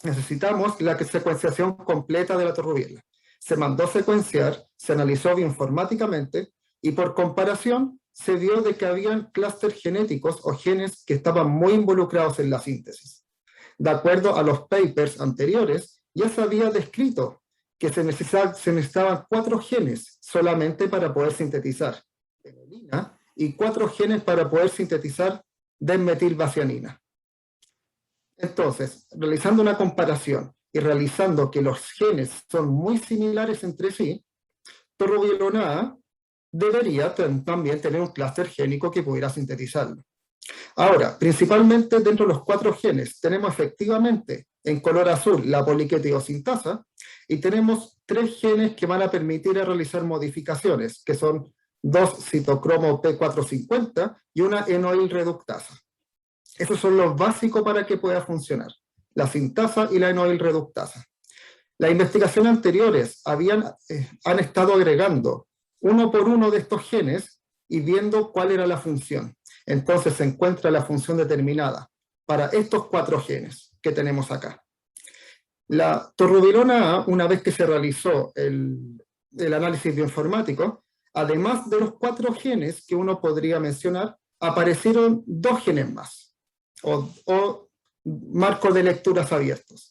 necesitamos la secuenciación completa de la torrubiela. Se mandó a secuenciar, se analizó bioinformáticamente y por comparación se vio de que habían clústeres genéticos o genes que estaban muy involucrados en la síntesis. De acuerdo a los papers anteriores, ya se había descrito que se necesitaban 4 genes solamente para poder sintetizar tenelina y 4 genes para poder sintetizar desmetilvacianina. Entonces, realizando una comparación y realizando que los genes son muy similares entre sí, torrubielona A debería también tener un clúster génico que pudiera sintetizarlo. Ahora, principalmente dentro de los 4 genes, tenemos efectivamente en color azul la poliquetiosintasa y tenemos 3 genes que van a permitir realizar modificaciones, que son 2 citocromo P450 y una enoil reductasa. Esos son los básicos para que pueda funcionar, la sintasa y la enoil reductasa. Las investigaciones anteriores han estado agregando uno por uno de estos genes y viendo cuál era la función. Entonces se encuentra la función determinada para estos 4 genes que tenemos acá. La torrubielona A, una vez que se realizó el análisis bioinformático, además de los 4 genes que uno podría mencionar, aparecieron 2 genes más, o marcos de lecturas abiertos.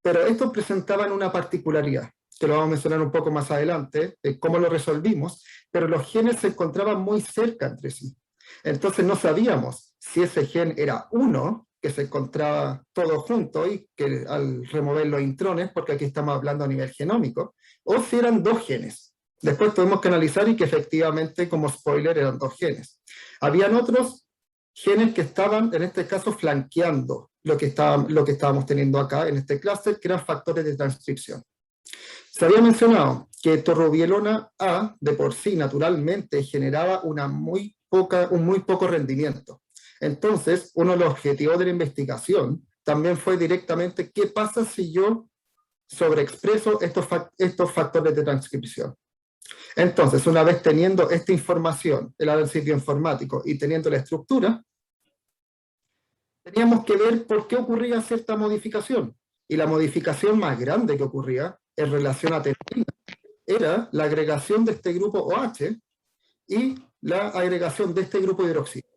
Pero estos presentaban una particularidad, que lo vamos a mencionar un poco más adelante, de cómo lo resolvimos, pero los genes se encontraban muy cerca entre sí. Entonces no sabíamos si ese gen era uno, que se encontraba todo junto y que al remover los intrones, porque aquí estamos hablando a nivel genómico, o si eran 2 genes. Después tuvimos que analizar y que efectivamente, como spoiler, eran 2 genes. Habían otros genes que estaban, en este caso, flanqueando lo que estábamos teniendo acá en este clúster, que eran factores de transcripción. Se había mencionado que torrubielona A, de por sí, naturalmente, generaba un muy poco rendimiento. Entonces, uno de los objetivos de la investigación también fue directamente qué pasa si yo sobreexpreso estos factores de transcripción. Entonces, una vez teniendo esta información, el análisis bioinformático, y teniendo la estructura, teníamos que ver por qué ocurría cierta modificación. Y la modificación más grande que ocurría en relación a tenerina era la agregación de este grupo OH y la agregación de este grupo hidroxilo,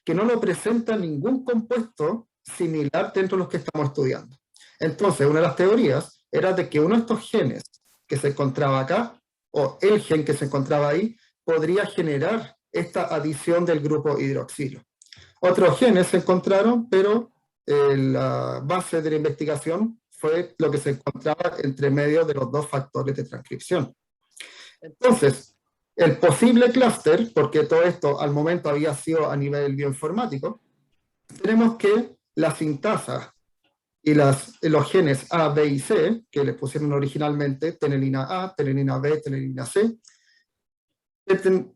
que no lo presenta ningún compuesto similar dentro de los que estamos estudiando. Entonces, una de las teorías era de que uno de estos genes que se encontraba acá, o el gen que se encontraba ahí, podría generar esta adición del grupo hidroxilo. Otros genes se encontraron, pero la base de la investigación fue lo que se encontraba entre medio de los 2 factores de transcripción. Entonces, el posible clúster, porque todo esto al momento había sido a nivel bioinformático, tenemos que la sintasa y los genes A, B y C, que les pusieron originalmente tenelina A, tenelina B, tenelina C,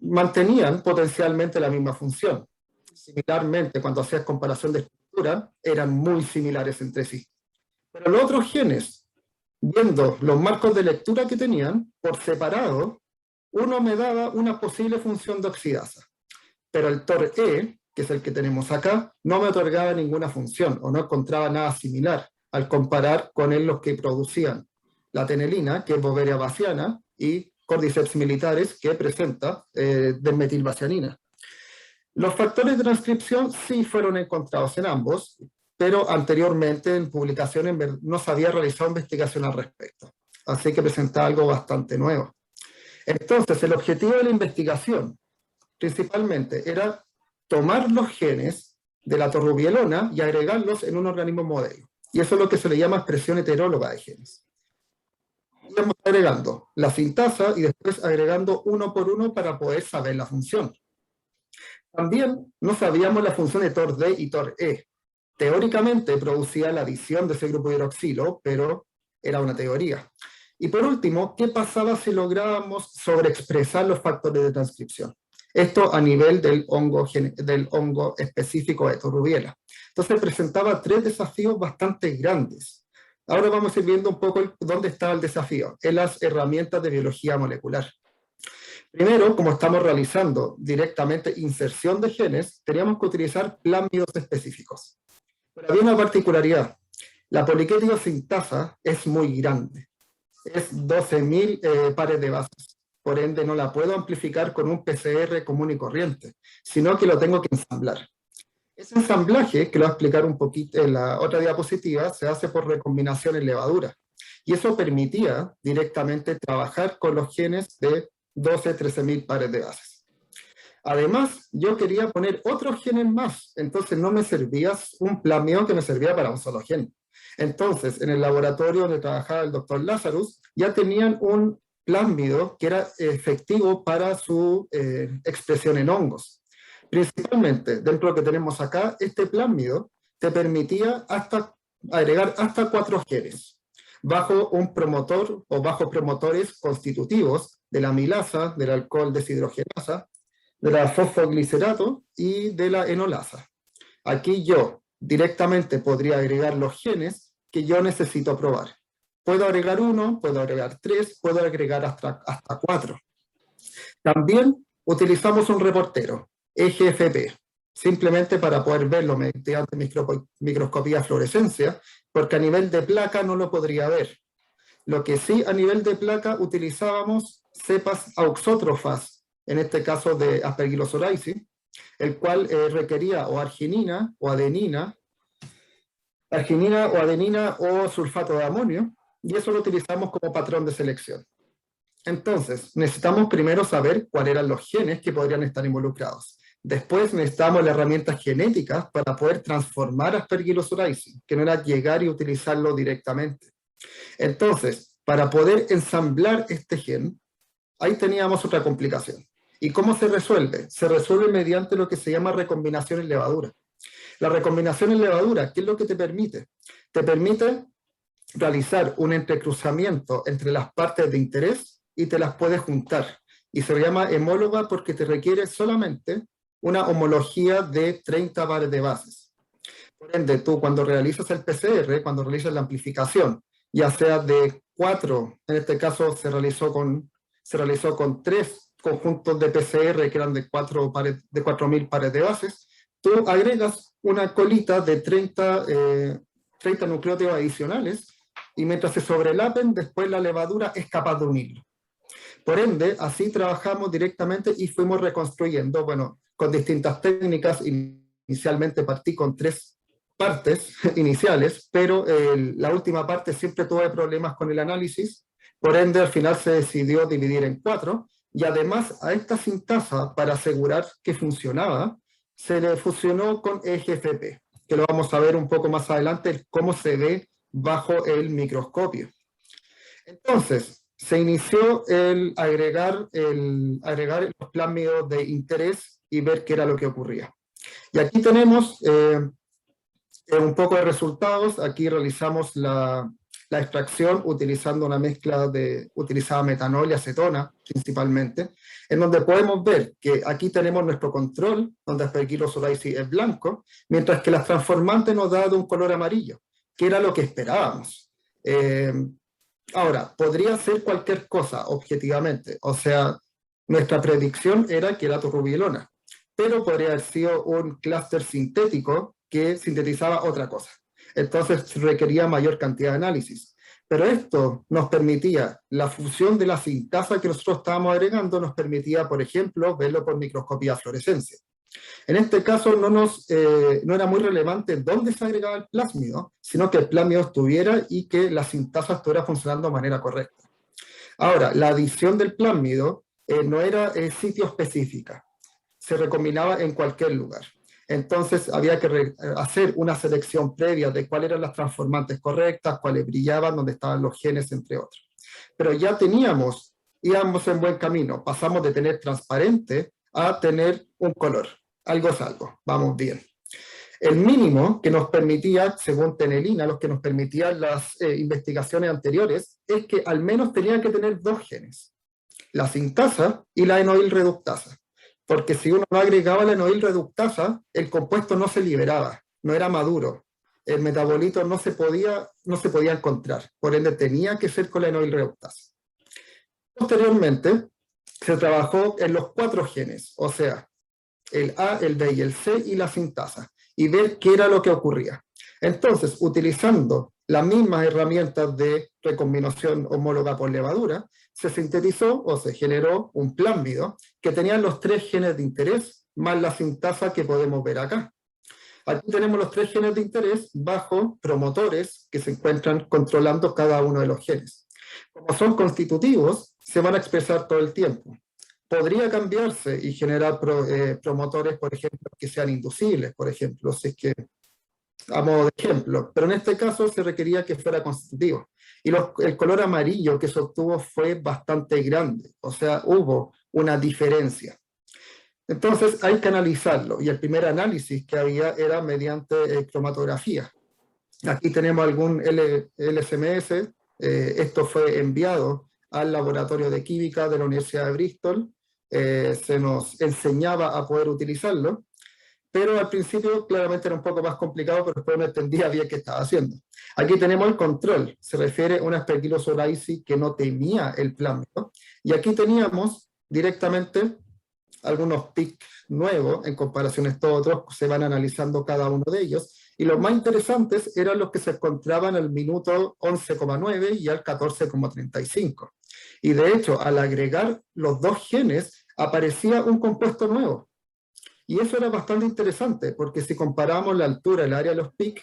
mantenían potencialmente la misma función. Similarmente, cuando hacías comparación de estructura, eran muy similares entre sí. Pero los otros genes, viendo los marcos de lectura que tenían, por separado, uno me daba una posible función de oxidasa. Pero el TOR-E, que es el que tenemos acá, no me otorgaba ninguna función, o no encontraba nada similar, al comparar con los que producían la tenelina, que es Boveria baciana, y Cordyceps militaris, que presenta desmetilbacianina. Los factores de transcripción sí fueron encontrados en ambos, pero anteriormente en publicaciones no se había realizado investigación al respecto. Así que presenta algo bastante nuevo. Entonces, el objetivo de la investigación, principalmente, era tomar los genes de la torrubielona y agregarlos en un organismo modelo. Y eso es lo que se le llama expresión heteróloga de genes. Íbamos agregando la sintasa y después agregando uno por uno para poder saber la función. También no sabíamos la función de TOR-D y TOR-E. Teóricamente producía la adición de ese grupo hidroxilo, pero era una teoría. Y por último, ¿qué pasaba si lográbamos sobreexpresar los factores de transcripción? Esto a nivel del hongo específico de torrubiela. Entonces presentaba 3 desafíos bastante grandes. Ahora vamos a ir viendo un poco dónde estaba el desafío, en las herramientas de biología molecular. Primero, como estamos realizando directamente inserción de genes, teníamos que utilizar plásmidos específicos. Pero había una particularidad. La poliquetiosintasa es muy grande. Es 12.000 pares de bases. Por ende, no la puedo amplificar con un PCR común y corriente, sino que lo tengo que ensamblar. Ese ensamblaje, que lo voy a explicar un poquito en la otra diapositiva, se hace por recombinación en levadura. Y eso permitía directamente trabajar con los genes de 13.000 pares de bases. Además, yo quería poner otros genes más, entonces no me servía un plásmido que me servía para un solo gen. Entonces, en el laboratorio donde trabajaba el doctor Lazarus, ya tenían un plásmido que era efectivo para su expresión en hongos. Principalmente, dentro de lo que tenemos acá, este plásmido te permitía agregar hasta 4 genes, bajo un promotor o bajo promotores constitutivos de la amilasa, del alcohol deshidrogenasa, de la fosfoglicerato y de la enolasa. Aquí yo directamente podría agregar los genes que yo necesito probar. Puedo agregar 1, puedo agregar 3, puedo agregar hasta 4. También utilizamos un reportero, EGFP, simplemente para poder verlo mediante microscopía de fluorescencia, porque a nivel de placa no lo podría ver. Lo que sí, a nivel de placa utilizábamos cepas auxótrofas, en este caso de Aspergillus oryzae, el cual requería o arginina o adenina o sulfato de amonio, y eso lo utilizamos como patrón de selección. Entonces, necesitamos primero saber cuáles eran los genes que podrían estar involucrados. Después necesitamos las herramientas genéticas para poder transformar Aspergillus oryzae, que no era llegar y utilizarlo directamente. Entonces, para poder ensamblar este gen, ahí teníamos otra complicación. ¿Y cómo se resuelve? Se resuelve mediante lo que se llama recombinación en levadura. La recombinación en levadura, ¿qué es lo que te permite? Te permite realizar un entrecruzamiento entre las partes de interés y te las puedes juntar. Y se llama homóloga porque te requiere solamente una homología de 30 pares de bases. Por ende, tú cuando realizas el PCR, cuando realizas la amplificación, ya sea de 4, en este caso se realizó con 3 conjuntos de PCR que eran de 4.000 pares de bases, tú agregas una colita de 30 nucleótidos adicionales y mientras se sobrelapen, después la levadura es capaz de unirlo. Por ende, así trabajamos directamente y fuimos reconstruyendo, bueno, con distintas técnicas. Inicialmente partí con 3 partes iniciales, pero la última parte siempre tuve problemas con el análisis, por ende al final se decidió dividir en 4, y además a esta sintasa, para asegurar que funcionaba, se le fusionó con EGFP, que lo vamos a ver un poco más adelante, cómo se ve bajo el microscopio. Entonces, se inició el agregar los plásmidos de interés y ver qué era lo que ocurría. Y aquí tenemos un poco de resultados. Aquí realizamos la extracción utilizando una mezcla utilizaba metanol y acetona principalmente, en donde podemos ver que aquí tenemos nuestro control, donde Aspergillus oryzae es blanco, mientras que las transformantes nos dan un color amarillo, que era lo que esperábamos. Ahora, podría ser cualquier cosa, objetivamente. O sea, nuestra predicción era que era turrubielona, pero podría haber sido un clúster sintético que sintetizaba otra cosa. Entonces requería mayor cantidad de análisis. Pero esto nos permitía, la fusión de la sintasa que nosotros estábamos agregando nos permitía, por ejemplo, verlo por microscopía de fluorescencia. En este caso no era muy relevante dónde se agregaba el plásmido, sino que el plásmido estuviera y que la sintasa estuviera funcionando de manera correcta. Ahora, la adición del plásmido no era sitio específica, se recombinaba en cualquier lugar. Entonces había que hacer una selección previa de cuáles eran las transformantes correctas, cuáles brillaban, dónde estaban los genes, entre otros. Pero ya íbamos en buen camino, pasamos de tener transparente a tener un color. Algo es algo, vamos bien. El mínimo que nos permitía, según Tenelina, lo que nos permitían las investigaciones anteriores, es que al menos tenían que tener 2 genes, la sintasa y la enoil reductasa. Porque si uno no agregaba la enoil reductasa, el compuesto no se liberaba, no era maduro, el metabolito no se podía encontrar, por ende tenía que ser con la enoil reductasa. Posteriormente, se trabajó en los 4 genes, o sea, el A, el B y el C y la sintasa, y ver qué era lo que ocurría. Entonces, utilizando las mismas herramientas de recombinación homóloga por levadura, se sintetizó o se generó un plásmido que tenía los 3 genes de interés más la sintasa que podemos ver acá. Aquí tenemos los 3 genes de interés bajo promotores que se encuentran controlando cada uno de los genes. Como son constitutivos, se van a expresar todo el tiempo. Podría cambiarse y generar promotores, por ejemplo, que sean inducibles, por ejemplo, si es que, a modo de ejemplo, pero en este caso se requería que fuera constitutivo. Y el color amarillo que se obtuvo fue bastante grande, o sea, hubo una diferencia. Entonces hay que analizarlo, y el primer análisis que había era mediante cromatografía. Aquí tenemos algún LSMS, esto fue enviado al laboratorio de química de la Universidad de Bristol, se nos enseñaba a poder utilizarlo, pero al principio claramente era un poco más complicado, pero después no entendía bien qué estaba haciendo. Aquí tenemos el control, se refiere a una Aspergillus oryzae que no tenía el plásmido, y aquí teníamos directamente algunos PIC nuevos, en comparación a estos otros, se van analizando cada uno de ellos, y los más interesantes eran los que se encontraban al minuto 11,9 y al 14,35. Y de hecho, al agregar los dos genes, aparecía un compuesto nuevo. Y eso era bastante interesante, porque si comparamos la altura, el área de los PIC,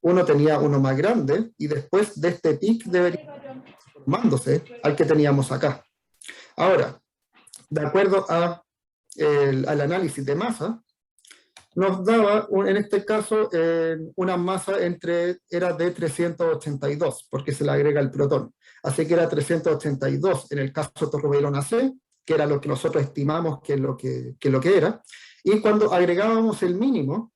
uno tenía uno más grande, y después de este PIC debería ir formándose al que teníamos acá. Ahora, de acuerdo al análisis de masa, nos daba, en este caso, una masa era de 382, porque se le agrega el protón. Así que era 382 en el caso de torrovelona C, que era lo que nosotros estimamos que es lo que era. Y cuando agregábamos el mínimo,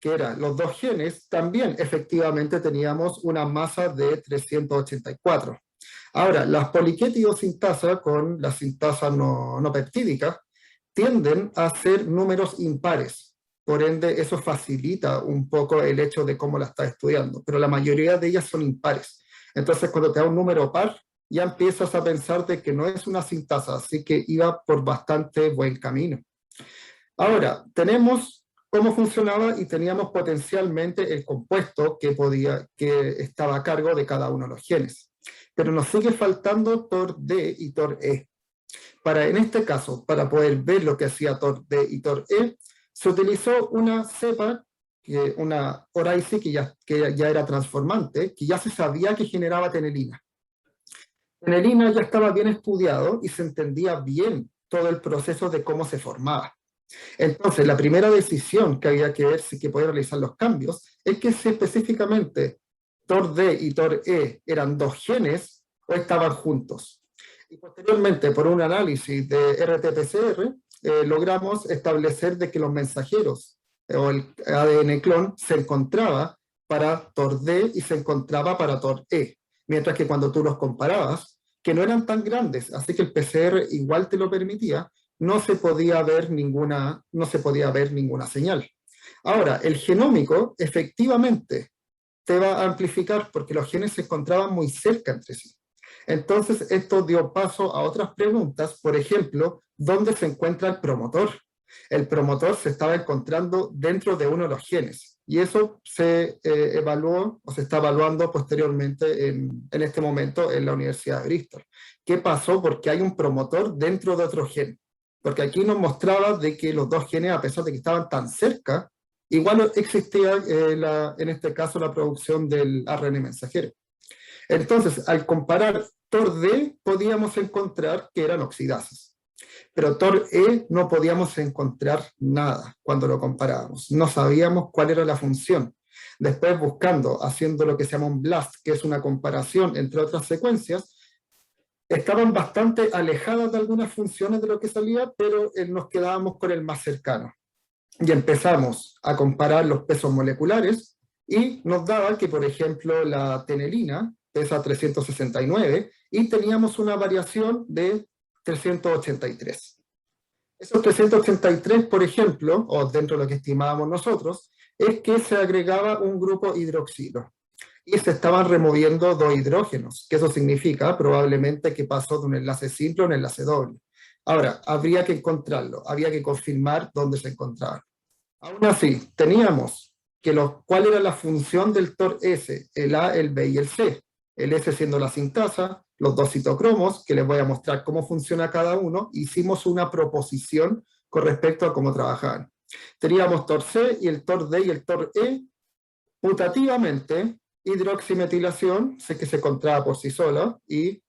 que eran los dos genes, también efectivamente teníamos una masa de 384. Ahora, las poliquetidosintasa con la sintasa no peptídica tienden a ser números impares. Por ende, eso facilita un poco el hecho de cómo la estás estudiando, pero la mayoría de ellas son impares. Entonces, cuando te da un número par, ya empiezas a pensar de que no es una sintasa, así que iba por bastante buen camino. Ahora, tenemos cómo funcionaba y teníamos potencialmente el compuesto que estaba a cargo de cada uno de los genes. Pero nos sigue faltando TOR-D y TOR-E. En este caso, para poder ver lo que hacía TOR-D y TOR-E, se utilizó una cepa, una oryzae que ya era transformante, que ya se sabía que generaba tenelina. Tenelina ya estaba bien estudiado y se entendía bien todo el proceso de cómo se formaba. Entonces, la primera decisión que había que ver si podía realizar los cambios es que si específicamente TOR-D y TOR-E eran dos genes o estaban juntos. Y posteriormente, por un análisis de RT-PCR, logramos establecer de que los mensajeros o el ADN clon se encontraba para TOR-D y se encontraba para TOR-E, mientras que cuando tú los comparabas, que no eran tan grandes, así que el PCR igual te lo permitía, no se podía ver ninguna señal. Ahora, el genómico efectivamente te va a amplificar porque los genes se encontraban muy cerca entre sí. Entonces, esto dio paso a otras preguntas, por ejemplo, ¿dónde se encuentra el promotor? El promotor se estaba encontrando dentro de uno de los genes, y eso se evaluó, o se está evaluando posteriormente en este momento en la Universidad de Bristol. ¿Qué pasó? Porque hay un promotor dentro de otro gen. Porque aquí nos mostraba de que los dos genes, a pesar de que estaban tan cerca, igual existía en este caso la producción del ARN mensajero. Entonces, al comparar TOR-D, podíamos encontrar que eran oxidasas. Pero TOR-E no podíamos encontrar nada cuando lo comparábamos. No sabíamos cuál era la función. Después, haciendo lo que se llama un BLAST, que es una comparación entre otras secuencias, estaban bastante alejadas de algunas funciones de lo que salía, pero nos quedábamos con el más cercano. Y empezamos a comparar los pesos moleculares, y nos daba que, por ejemplo, la tenelina pesa 369, y teníamos una variación de 383. Esos 383, por ejemplo, o dentro de lo que estimábamos nosotros, es que se agregaba un grupo hidroxilo, y se estaban removiendo dos hidrógenos, que eso significa probablemente que pasó de un enlace simple a un enlace doble. Ahora, habría que encontrarlo, había que confirmar dónde se encontraban. Aún así, teníamos que cuál era la función del TOR-S, el A, el B y el C. El S siendo la sintasa, los dos citocromos, que les voy a mostrar cómo funciona cada uno. Hicimos una proposición con respecto a cómo trabajaban. Teníamos TOR-C y el TOR-D y el TOR-E, putativamente, hidroximetilación, sé que se encontraba por sí sola, y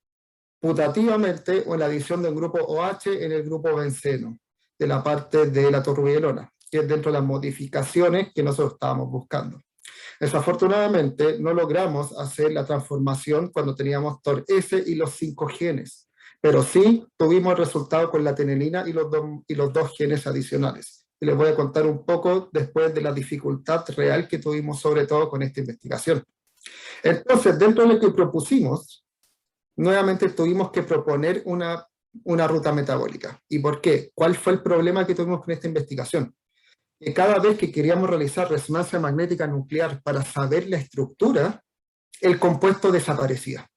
putativamente, o la adición de un grupo OH en el grupo benceno, de la parte de la torrovelona, que es dentro de las modificaciones que nosotros estábamos buscando. Desafortunadamente, no logramos hacer la transformación cuando teníamos TOR-S y los 5 genes, pero sí tuvimos el resultado con la tenelina y los dos genes adicionales. Y les voy a contar un poco después de la dificultad real que tuvimos, sobre todo con esta investigación. Entonces, dentro de lo que propusimos, nuevamente tuvimos que proponer una ruta metabólica. ¿Y por qué? ¿Cuál fue el problema que tuvimos con esta investigación? que cada vez que queríamos realizar resonancia magnética nuclear para saber la estructura, el compuesto desaparecía.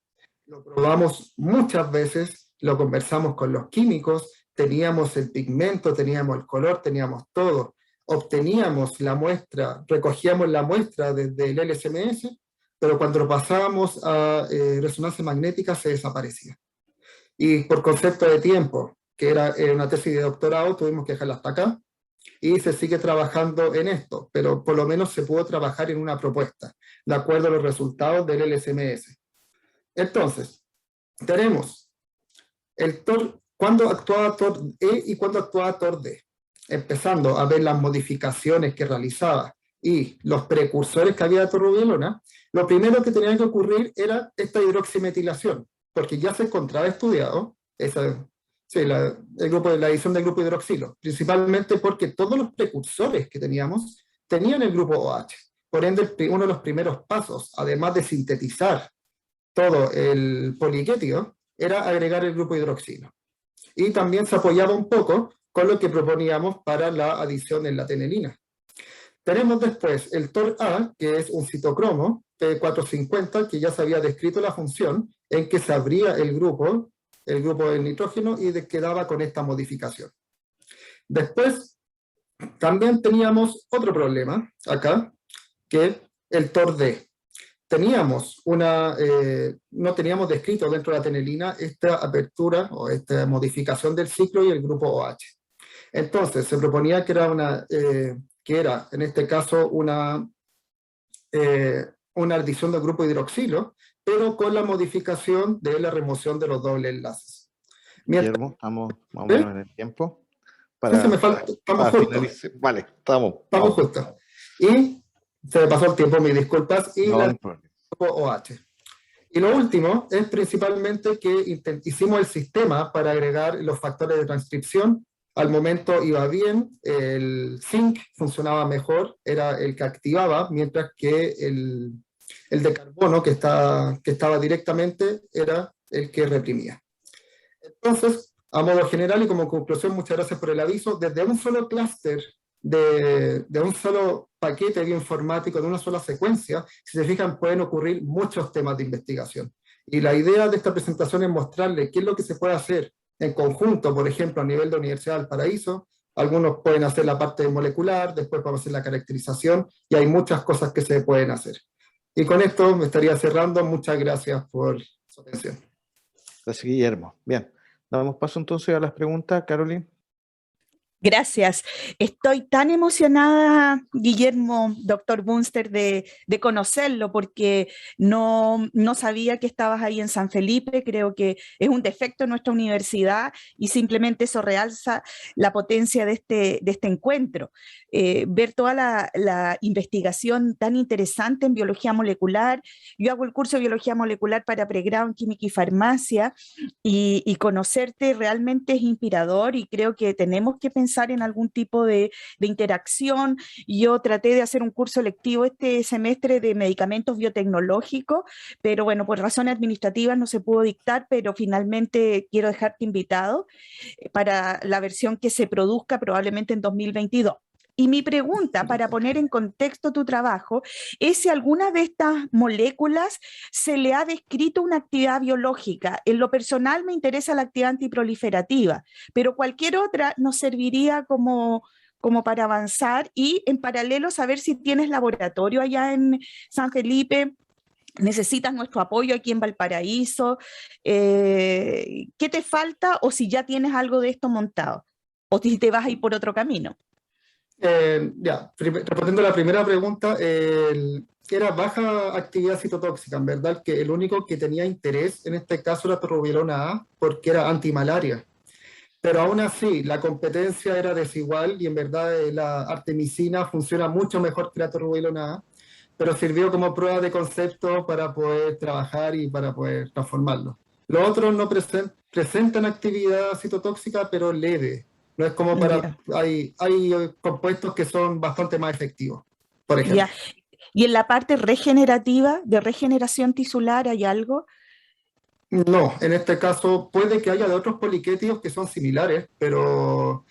Lo probamos muchas veces, lo conversamos con los químicos, teníamos el pigmento, teníamos el color, teníamos todo. Obteníamos la muestra, recogíamos la muestra desde el LSMS, pero cuando lo pasábamos a resonancia magnética se desaparecía. Y por concepto de tiempo, que era una tesis de doctorado, tuvimos que dejarla hasta acá, y se sigue trabajando en esto, pero por lo menos se pudo trabajar en una propuesta, de acuerdo a los resultados del LSMS. Entonces, tenemos el TOR, cuando actuaba TOR E y cuando actuaba TOR D, empezando a ver las modificaciones que realizaba y los precursores que había de torrubielona. Lo primero que tenía que ocurrir era esta hidroximetilación, porque ya se encontraba estudiado la adición del grupo hidroxilo, principalmente porque todos los precursores que teníamos tenían el grupo OH. Por ende, uno de los primeros pasos, además de sintetizar todo el poliquético, era agregar el grupo hidroxilo. Y también se apoyaba un poco con lo que proponíamos para la adición en la tenelina. Tenemos después el TOR-A, que es un citocromo P450, que ya se había descrito la función en que se abría el grupo del nitrógeno y quedaba con esta modificación. Después, también teníamos otro problema acá, que el TOR-D. No teníamos descrito dentro de la tenelina esta apertura o esta modificación del ciclo y el grupo OH. Entonces, se proponía que era en este caso una adición del grupo hidroxilo, pero con la modificación de la remoción de los dobles enlaces. Guillermo, estamos más o menos en el tiempo. Estamos justos. Vale, estamos justos. Y se me pasó el tiempo, mis disculpas, y no, el grupo OH. Y lo último es principalmente que hicimos el sistema para agregar los factores de transcripción. Al momento iba bien, el zinc funcionaba mejor, era el que activaba, mientras que el de carbono, que estaba directamente, era el que reprimía. Entonces, a modo general y como conclusión, muchas gracias por el aviso, desde un solo clúster, de un solo paquete bioinformático, de una sola secuencia, si se fijan, pueden ocurrir muchos temas de investigación. Y la idea de esta presentación es mostrarles qué es lo que se puede hacer en conjunto, por ejemplo, a nivel de Universidad de Valparaíso. Algunos pueden hacer la parte molecular, después podemos hacer la caracterización, y hay muchas cosas que se pueden hacer. Y con esto me estaría cerrando. Muchas gracias por su atención. Gracias, Guillermo. Bien, damos paso entonces a las preguntas, Caroline. Gracias. Estoy tan emocionada, Guillermo, doctor Bunster, de conocerlo, porque no sabía que estabas ahí en San Felipe. Creo que es un defecto en nuestra universidad y simplemente eso realza la potencia de este encuentro. Ver toda la investigación tan interesante en biología molecular. Yo hago el curso de biología molecular para pregrado en química y farmacia, y conocerte realmente es inspirador, y creo que tenemos que pensar en algún tipo de interacción. Yo traté de hacer un curso electivo este semestre de medicamentos biotecnológicos, pero bueno, por razones administrativas no se pudo dictar, pero finalmente quiero dejarte invitado para la versión que se produzca probablemente en 2022. Y mi pregunta, para poner en contexto tu trabajo, es si alguna de estas moléculas se le ha descrito una actividad biológica. En lo personal me interesa la actividad antiproliferativa, pero cualquier otra nos serviría como para avanzar, y en paralelo saber si tienes laboratorio allá en San Felipe. ¿Necesitas nuestro apoyo aquí en Valparaíso? ¿Qué te falta, o si ya tienes algo de esto montado? ¿O si te vas a ir por otro camino? Respondiendo a la primera pregunta, era baja actividad citotóxica, en verdad, que el único que tenía interés en este caso era torrubielona A, porque era antimalaria. Pero aún así, la competencia era desigual, y en verdad la artemisina funciona mucho mejor que la torrubielona A, pero sirvió como prueba de concepto para poder trabajar y para poder transformarlo. Los otros no presentan actividad citotóxica, pero leve. No es como para... Hay compuestos que son bastante más efectivos, por ejemplo. ¿Y en la parte regenerativa, de regeneración tisular, hay algo? No, en este caso puede que haya de otros poliquétidos que son similares, pero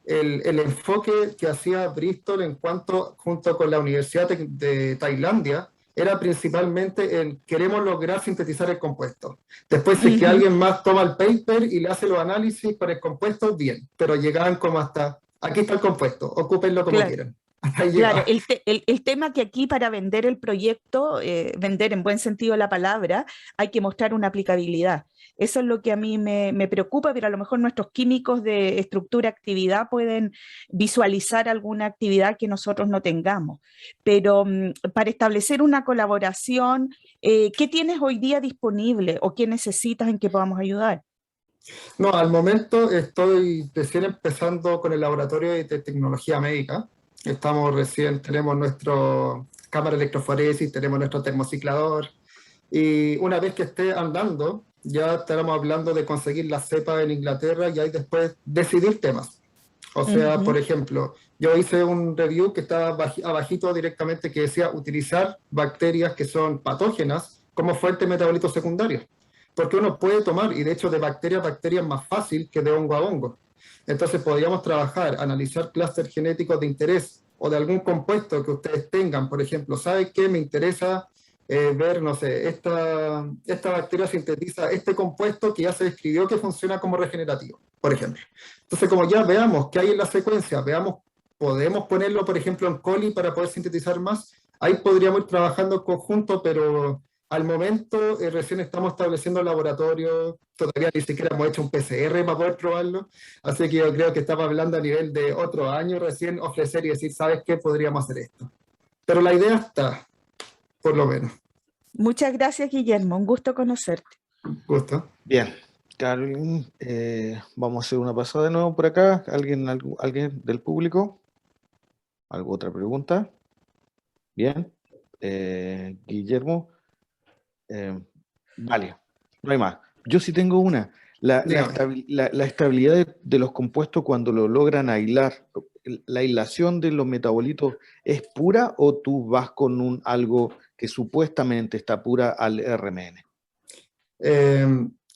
el enfoque que hacía Bristol en cuanto, junto con la Universidad de Tailandia, era principalmente en queremos lograr sintetizar el compuesto. Después, si es que alguien más toma el paper y le hace los análisis para el compuesto, bien, pero llegaban como hasta, aquí está el compuesto, ocúpenlo como quieran. Claro, el tema que aquí para vender el proyecto, vender en buen sentido la palabra, hay que mostrar una aplicabilidad. Eso es lo que a mí me preocupa, pero a lo mejor nuestros químicos de estructura-actividad pueden visualizar alguna actividad que nosotros no tengamos. Pero para establecer una colaboración, ¿qué tienes hoy día disponible o qué necesitas en que podamos ayudar? No, al momento estoy recién empezando con el laboratorio de tecnología médica. Estamos recién, tenemos nuestra cámara de electroforesis, tenemos nuestro termociclador, y una vez que esté andando, ya estaremos hablando de conseguir la cepa en Inglaterra y ahí después decidir temas. O sea, por ejemplo, yo hice un review que estaba abajito directamente que decía utilizar bacterias que son patógenas como fuente de metabolitos secundarios. Porque uno puede tomar, y de hecho de bacteria a bacteria es más fácil que de hongo a hongo. Entonces podríamos trabajar, analizar clústeres genéticos de interés o de algún compuesto que ustedes tengan. Por ejemplo, ¿sabe qué? Me interesa ver, no sé, esta bacteria sintetiza este compuesto que ya se describió que funciona como regenerativo, por ejemplo. Entonces, como ya veamos qué hay en la secuencia, veamos, podemos ponerlo, por ejemplo, en coli para poder sintetizar más, ahí podríamos ir trabajando en conjunto, pero al momento recién estamos estableciendo el laboratorio, todavía ni siquiera hemos hecho un PCR para poder probarlo, así que yo creo que estamos hablando a nivel de otro año recién ofrecer y decir, ¿sabes qué? Podríamos hacer esto. Pero la idea está, por lo menos. Muchas gracias, Guillermo, un gusto conocerte. Gusto. Bien, Carolyn, vamos a hacer una pasada de nuevo por acá. ¿Alguien del público? ¿Alguna otra pregunta? Bien. Guillermo. Vale, no hay más. Yo sí tengo una. La estabilidad de los compuestos cuando lo logran aislar, ¿la aislación de los metabolitos es pura o tú vas con algo que supuestamente está pura al RMN?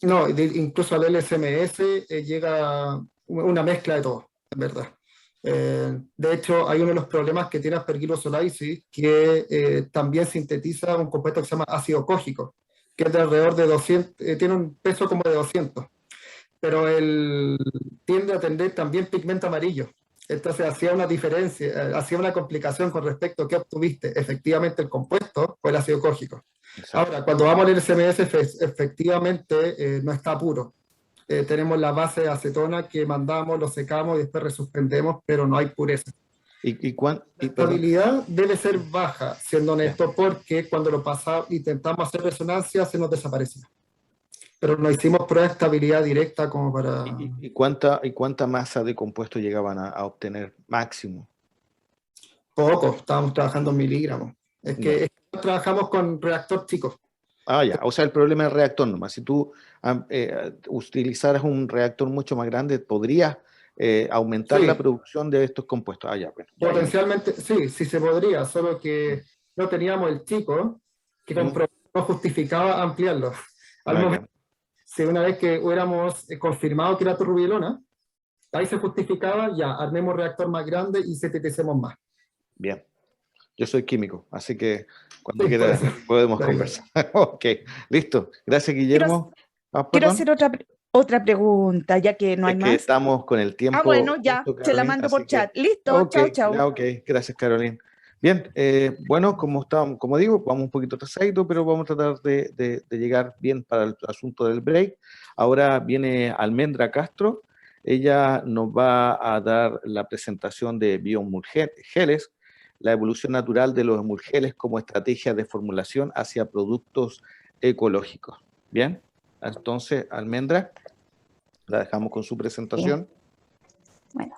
No, incluso al LSMS llega una mezcla de todo, en verdad. De hecho, hay uno de los problemas que tiene Aspergillus solaricis que también sintetiza un compuesto que se llama ácido cógico, que es de alrededor de 200, tiene un peso como de 200, pero él tiende a tener también pigmento amarillo. Entonces hacía una diferencia, hacía una complicación con respecto a qué obtuviste, efectivamente el compuesto o el ácido cógico. Exacto. Ahora, cuando vamos al LSMS, efectivamente no está puro. Tenemos la base de acetona que mandamos, lo secamos y después resuspendemos, pero no hay pureza. La estabilidad debe ser baja, siendo honesto, porque cuando intentamos hacer resonancia se nos desaparecía. Pero no hicimos prueba de estabilidad directa como para... ¿Y cuánta masa de compuesto llegaban a obtener máximo? Poco, estábamos trabajando en miligramos. Es que trabajamos con reactor chico. Ah, ya, o sea, el problema es el reactor nomás. Si tú utilizaras un reactor mucho más grande, podrías aumentar la producción de estos compuestos. Ah, ya, bueno. Potencialmente, sí, sí se podría, solo que no teníamos el chico que no justificaba ampliarlo. Al momento, si una vez que hubiéramos confirmado que era turrubielona, ahí se justificaba, ya, armemos reactor más grande y sinteticemos más. Bien. Yo soy químico, así que cuando quieras podemos conversar. Ok, listo. Gracias, Guillermo. Quiero hacer otra pregunta, ya que no hay más. Estamos con el tiempo. Ah, bueno, ya, se la mando por chat. Listo, chao, chao. Ok, gracias, Carolina. Bien, bueno, como digo, vamos un poquito atrasadito, pero vamos a tratar de llegar bien para el asunto del break. Ahora viene Almendra Castro. Ella nos va a dar la presentación de bioemulgeles, la evolución natural de los emulgeles como estrategia de formulación hacia productos ecológicos. Bien, entonces, Almendra, la dejamos con su presentación. Bueno.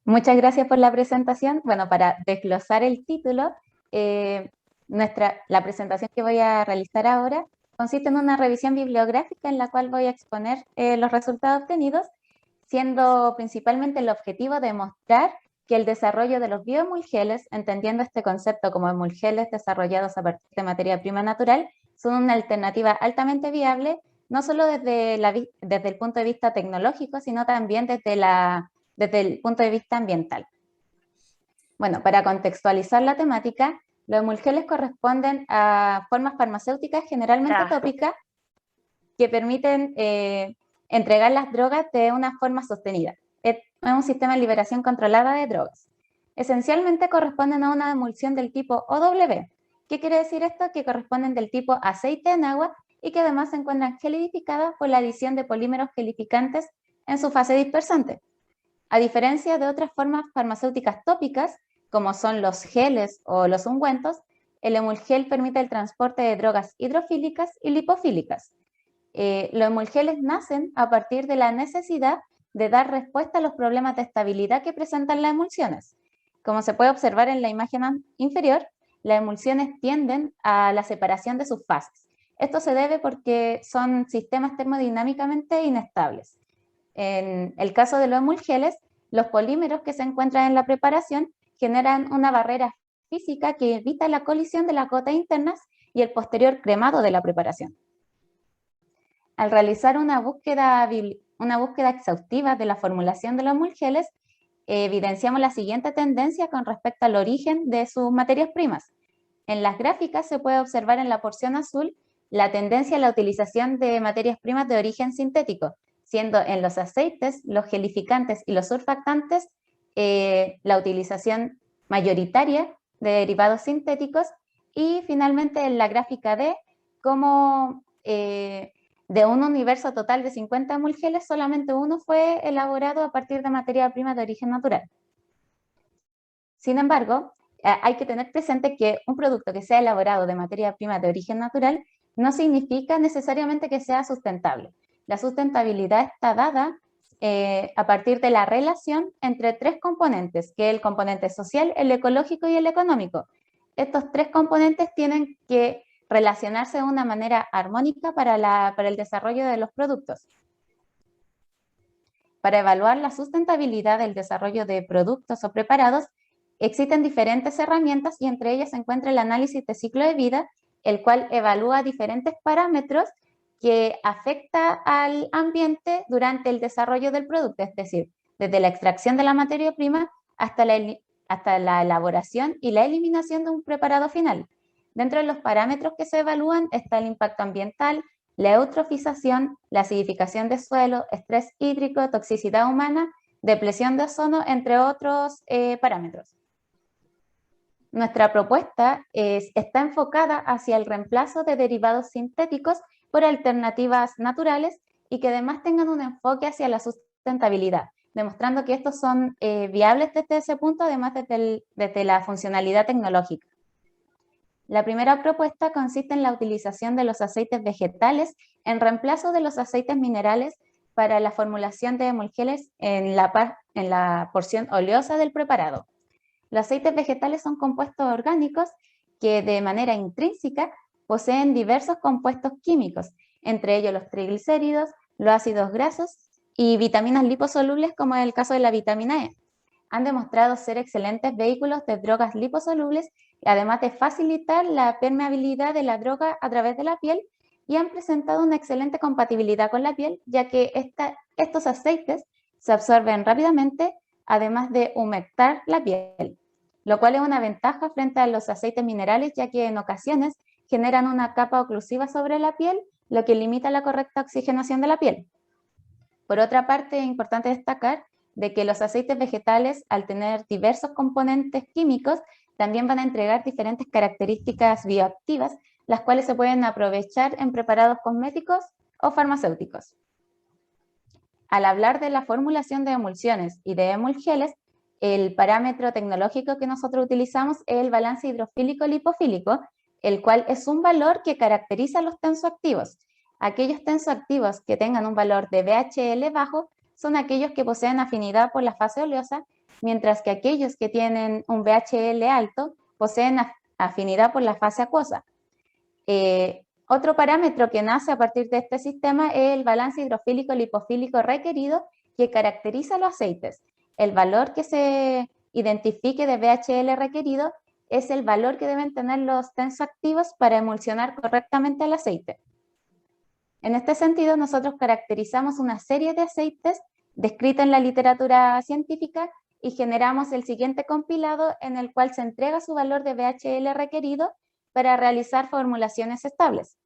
Muchas gracias por la presentación. Bueno, para desglosar el título, la presentación que voy a realizar ahora consiste en una revisión bibliográfica en la cual voy a exponer los resultados obtenidos, siendo principalmente el objetivo de mostrar que el desarrollo de los bioemulgeles, entendiendo este concepto como emulgeles desarrollados a partir de materia prima natural, son una alternativa altamente viable no solo desde el punto de vista tecnológico, sino también desde el punto de vista ambiental. Bueno, para contextualizar la temática, los emulgeles corresponden a formas farmacéuticas generalmente tópicas que permiten entregar las drogas de una forma sostenida. Es un sistema de liberación controlada de drogas. Esencialmente corresponden a una emulsión del tipo OW. ¿Qué quiere decir esto? Que corresponden del tipo aceite en agua y que además se encuentran gelidificadas por la adición de polímeros gelificantes en su fase dispersante. A diferencia de otras formas farmacéuticas tópicas, como son los geles o los ungüentos, el emulgel permite el transporte de drogas hidrofílicas y lipofílicas. Los emulgeles nacen a partir de la necesidad de dar respuesta a los problemas de estabilidad que presentan las emulsiones. Como se puede observar en la imagen inferior, las emulsiones tienden a la separación de sus fases. Esto se debe porque son sistemas termodinámicamente inestables. En el caso de los emulgeles, los polímeros que se encuentran en la preparación generan una barrera física que evita la colisión de las gotas internas y el posterior cremado de la preparación. Al realizar una búsqueda exhaustiva de la formulación de los emulgeles, evidenciamos la siguiente tendencia con respecto al origen de sus materias primas. En las gráficas se puede observar en la porción azul la tendencia a la utilización de materias primas de origen sintético, siendo en los aceites, los gelificantes y los surfactantes la utilización mayoritaria de derivados sintéticos, y finalmente en la gráfica D, como de un universo total de 50 emulgeles, solamente uno fue elaborado a partir de materia prima de origen natural. Sin embargo, hay que tener presente que un producto que sea elaborado de materia prima de origen natural no significa necesariamente que sea sustentable. La sustentabilidad está dada a partir de la relación entre tres componentes, que es el componente social, el ecológico y el económico. Estos tres componentes tienen que relacionarse de una manera armónica para el desarrollo de los productos. Para evaluar la sustentabilidad del desarrollo de productos o preparados, existen diferentes herramientas y entre ellas se encuentra el análisis de ciclo de vida, el cual evalúa diferentes parámetros que afecta al ambiente durante el desarrollo del producto, es decir, desde la extracción de la materia prima hasta la elaboración y la eliminación de un preparado final. Dentro de los parámetros que se evalúan está el impacto ambiental, la eutrofización, la acidificación de suelo, estrés hídrico, toxicidad humana, depresión de ozono, entre otros parámetros. Nuestra propuesta está enfocada hacia el reemplazo de derivados sintéticos por alternativas naturales y que además tengan un enfoque hacia la sustentabilidad, demostrando que estos son viables desde ese punto, además desde la funcionalidad tecnológica. La primera propuesta consiste en la utilización de los aceites vegetales en reemplazo de los aceites minerales para la formulación de emulgeles en la porción oleosa del preparado. Los aceites vegetales son compuestos orgánicos que de manera intrínseca poseen diversos compuestos químicos, entre ellos los triglicéridos, los ácidos grasos y vitaminas liposolubles, como es el caso de la vitamina E. Han demostrado ser excelentes vehículos de drogas liposolubles, además de facilitar la permeabilidad de la droga a través de la piel, y han presentado una excelente compatibilidad con la piel, ya que estos aceites se absorben rápidamente, además de humectar la piel, lo cual es una ventaja frente a los aceites minerales, ya que en ocasiones generan una capa oclusiva sobre la piel, lo que limita la correcta oxigenación de la piel. Por otra parte, es importante destacar de que los aceites vegetales, al tener diversos componentes químicos, también van a entregar diferentes características bioactivas, las cuales se pueden aprovechar en preparados cosméticos o farmacéuticos. Al hablar de la formulación de emulsiones y de emulgeles, el parámetro tecnológico que nosotros utilizamos es el balance hidrofílico-lipofílico, el cual es un valor que caracteriza a los tensoactivos. Aquellos tensoactivos que tengan un valor de VHL bajo son aquellos que poseen afinidad por la fase oleosa, mientras que aquellos que tienen un VHL alto poseen afinidad por la fase acuosa. Otro parámetro que nace a partir de este sistema es el balance hidrofílico-lipofílico requerido, que caracteriza los aceites. El valor que se identifique de VHL requerido es el valor que deben tener los tensoactivos para emulsionar correctamente el aceite. En este sentido, nosotros caracterizamos una serie de aceites descrita en la literatura científica y generamos el siguiente compilado en el cual se entrega su valor de VHL requerido para realizar formulaciones estables.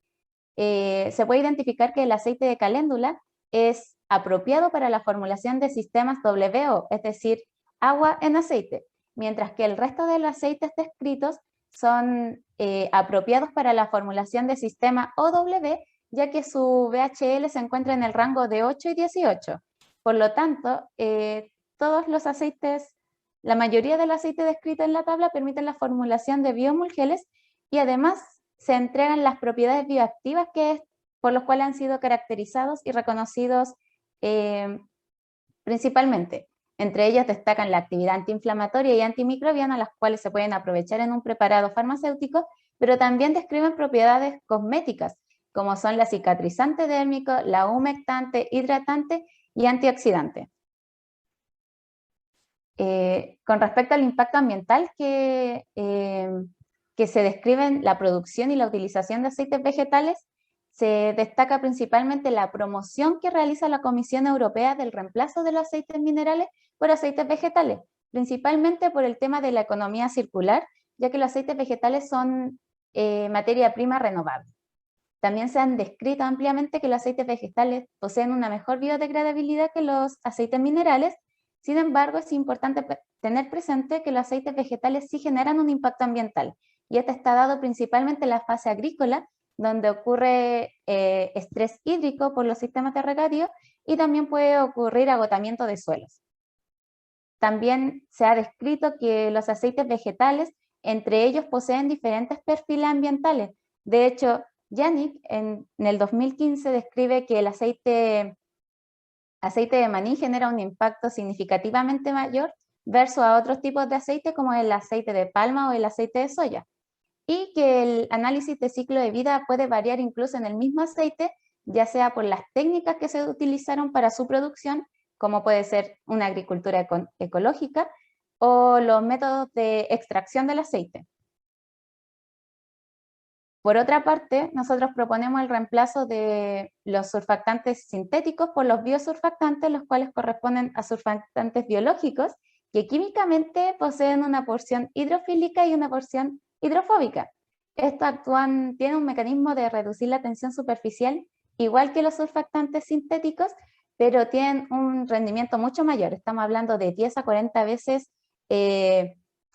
Se puede identificar que el aceite de caléndula es apropiado para la formulación de sistemas WO, es decir, agua en aceite, mientras que el resto de los aceites descritos son apropiados para la formulación de sistema OW, ya que su VHL se encuentra en el rango de 8 y 18. Por lo tanto, todos los aceites, la mayoría del aceite descrito en la tabla permiten la formulación de bioemulgeles y además se entregan las propiedades bioactivas por los cuales han sido caracterizados y reconocidos principalmente. Entre ellas destacan la actividad antiinflamatoria y antimicrobiana, las cuales se pueden aprovechar en un preparado farmacéutico, pero también describen propiedades cosméticas, como son la cicatrizante dérmico, la humectante, hidratante y antioxidante. Con respecto al impacto ambiental que se describen la producción y la utilización de aceites vegetales, se destaca principalmente la promoción que realiza la Comisión Europea del reemplazo de los aceites minerales por aceites vegetales, principalmente por el tema de la economía circular, ya que los aceites vegetales son materia prima renovable. También se han descrito ampliamente que los aceites vegetales poseen una mejor biodegradabilidad que los aceites minerales. Sin embargo, es importante tener presente que los aceites vegetales sí generan un impacto ambiental, y este está dado principalmente en la fase agrícola, donde ocurre estrés hídrico por los sistemas de regadío y también puede ocurrir agotamiento de suelos. También se ha descrito que los aceites vegetales, entre ellos, poseen diferentes perfiles ambientales. De hecho, Yannick en el 2015 describe que el aceite de maní genera un impacto significativamente mayor versus a otros tipos de aceite como el aceite de palma o el aceite de soya, y que el análisis de ciclo de vida puede variar incluso en el mismo aceite, ya sea por las técnicas que se utilizaron para su producción, como puede ser una agricultura ecológica, o los métodos de extracción del aceite. Por otra parte, nosotros proponemos el reemplazo de los surfactantes sintéticos por los biosurfactantes, los cuales corresponden a surfactantes biológicos que químicamente poseen una porción hidrofílica y una porción hidrofóbica. Estos tienen un mecanismo de reducir la tensión superficial, igual que los surfactantes sintéticos, pero tienen un rendimiento mucho mayor. Estamos hablando de 10 a 40 veces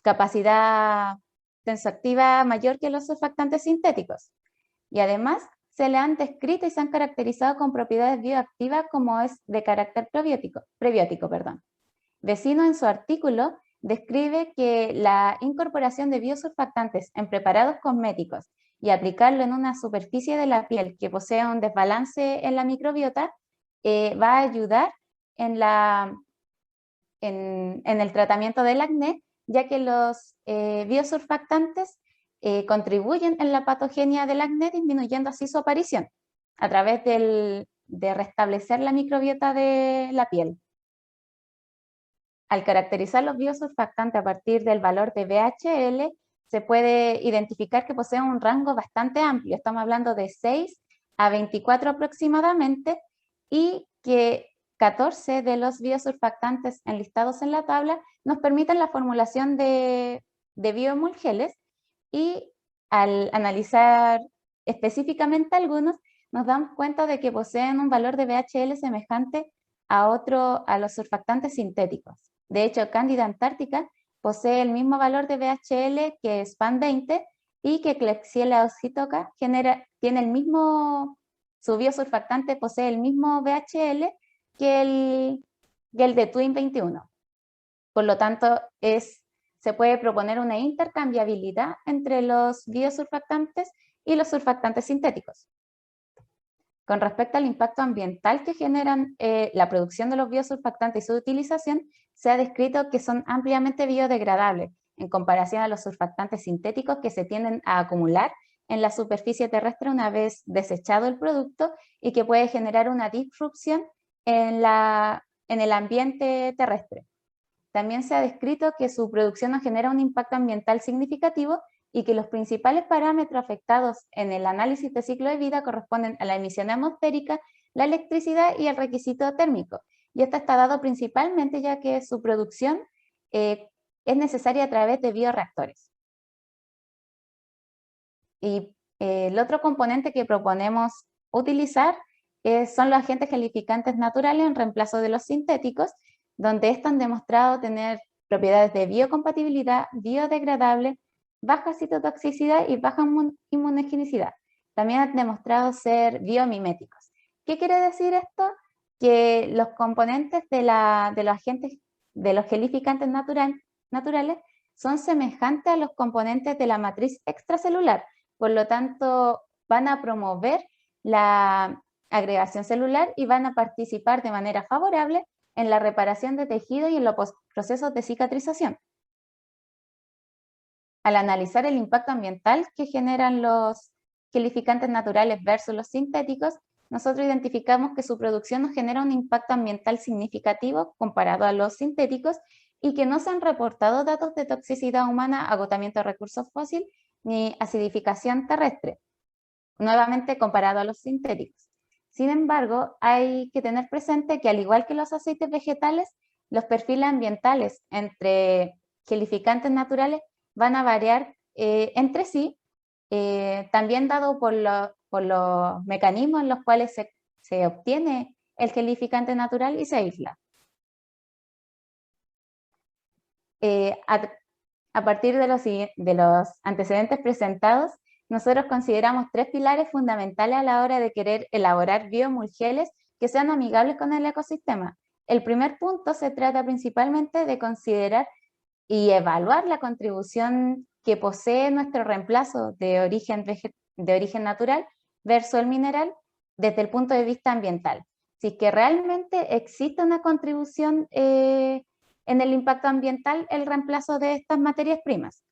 capacidad tensoactiva mayor que los surfactantes sintéticos. Y además se le han descrito y se han caracterizado con propiedades bioactivas como es de carácter prebiótico. Vecino en su artículo describe que la incorporación de biosurfactantes en preparados cosméticos y aplicarlo en una superficie de la piel que posea un desbalance en la microbiota va a ayudar en el tratamiento del acné, ya que los biosurfactantes contribuyen en la patogenia del acné, disminuyendo así su aparición a través de restablecer la microbiota de la piel. Al caracterizar los biosurfactantes a partir del valor de VHL, se puede identificar que poseen un rango bastante amplio. Estamos hablando de 6 a 24 aproximadamente, y que 14 de los biosurfactantes enlistados en la tabla nos permiten la formulación de bioemulgeles, y al analizar específicamente algunos, nos damos cuenta de que poseen un valor de VHL semejante a los surfactantes sintéticos. De hecho, Candida antártica posee el mismo valor de VHL que SPAN 20, y que Klebsiella oxytoca tiene el mismo, su biosurfactante posee el mismo VHL que el de Twin 21. Por lo tanto, se puede proponer una intercambiabilidad entre los biosurfactantes y los surfactantes sintéticos. Con respecto al impacto ambiental que generan la producción de los biosurfactantes y su utilización, se ha descrito que son ampliamente biodegradables en comparación a los surfactantes sintéticos que se tienden a acumular en la superficie terrestre una vez desechado el producto, y que puede generar una disrupción en el ambiente terrestre. También se ha descrito que su producción no genera un impacto ambiental significativo, y que los principales parámetros afectados en el análisis de ciclo de vida corresponden a la emisión atmosférica, la electricidad y el requisito térmico. Y esto está dado principalmente ya que su producción es necesaria a través de bioreactores. Y el otro componente que proponemos utilizar son los agentes gelificantes naturales en reemplazo de los sintéticos, donde estos han demostrado tener propiedades de biocompatibilidad, biodegradable, baja citotoxicidad y baja inmunogenicidad. También han demostrado ser biomiméticos. ¿Qué quiere decir esto? Que los componentes de los agentes, de los gelificantes naturales, son semejantes a los componentes de la matriz extracelular, por lo tanto van a promover la agregación celular y van a participar de manera favorable en la reparación de tejido y en los procesos de cicatrización. Al analizar el impacto ambiental que generan los gelificantes naturales versus los sintéticos, nosotros identificamos que su producción nos genera un impacto ambiental significativo comparado a los sintéticos y que no se han reportado datos de toxicidad humana, agotamiento de recursos fósiles ni acidificación terrestre, nuevamente comparado a los sintéticos. Sin embargo, hay que tener presente que al igual que los aceites vegetales, los perfiles ambientales entre gelificantes naturales van a variar entre sí, también dado por los mecanismos en los cuales se obtiene el gelificante natural y se aísla. A partir de los antecedentes presentados, nosotros consideramos 3 pilares fundamentales a la hora de querer elaborar biomulgeles que sean amigables con el ecosistema. El primer punto se trata principalmente de considerar y evaluar la contribución que posee nuestro reemplazo de origen natural versus el mineral desde el punto de vista ambiental. Si es que realmente existe una contribución en el impacto ambiental el reemplazo de estas materias primas.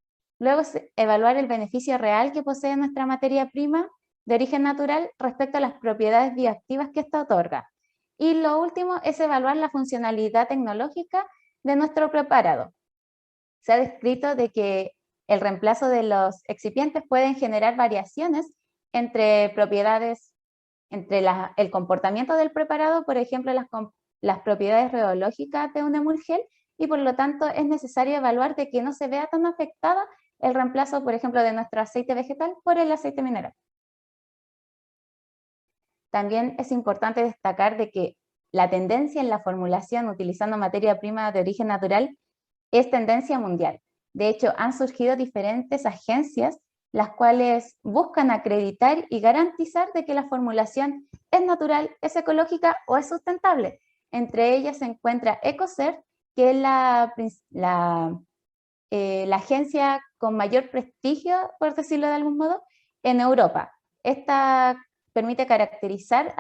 Luego, evaluar el beneficio real que posee nuestra materia prima de origen natural respecto a las propiedades bioactivas que ésta otorga. Y lo último es evaluar la funcionalidad tecnológica de nuestro preparado. Se ha descrito de que el reemplazo de los excipientes pueden generar variaciones entre propiedades, entre el comportamiento del preparado, por ejemplo, las propiedades reológicas de un emulgel, y por lo tanto es necesario evaluar de que no se vea tan afectada el reemplazo, por ejemplo, de nuestro aceite vegetal por el aceite mineral. También es importante destacar de que la tendencia en la formulación utilizando materia prima de origen natural es tendencia mundial. De hecho, han surgido diferentes agencias las cuales buscan acreditar y garantizar de que la formulación es natural, es ecológica o es sustentable. Entre ellas se encuentra EcoCert, que es la agencia con mayor prestigio, por decirlo de algún modo, en Europa. Esta permite caracterizar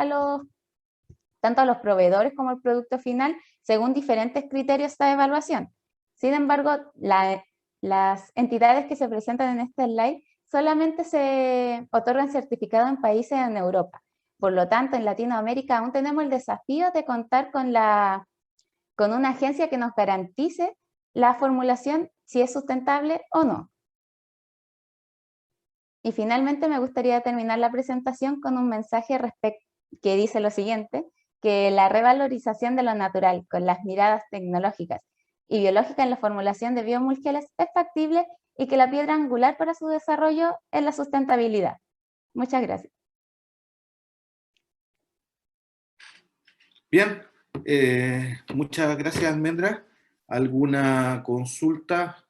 tanto a los proveedores como al producto final según diferentes criterios de evaluación. Sin embargo, las entidades que se presentan en este slide solamente se otorgan certificado en países en Europa. Por lo tanto, en Latinoamérica aún tenemos el desafío de contar con una agencia que nos garantice la formulación si es sustentable o no. Y finalmente me gustaría terminar la presentación con un mensaje que dice lo siguiente, que la revalorización de lo natural con las miradas tecnológicas y biológicas en la formulación de biomulgeles es factible y que la piedra angular para su desarrollo es la sustentabilidad. Muchas gracias. Bien, muchas gracias, Almendra. ¿Alguna consulta?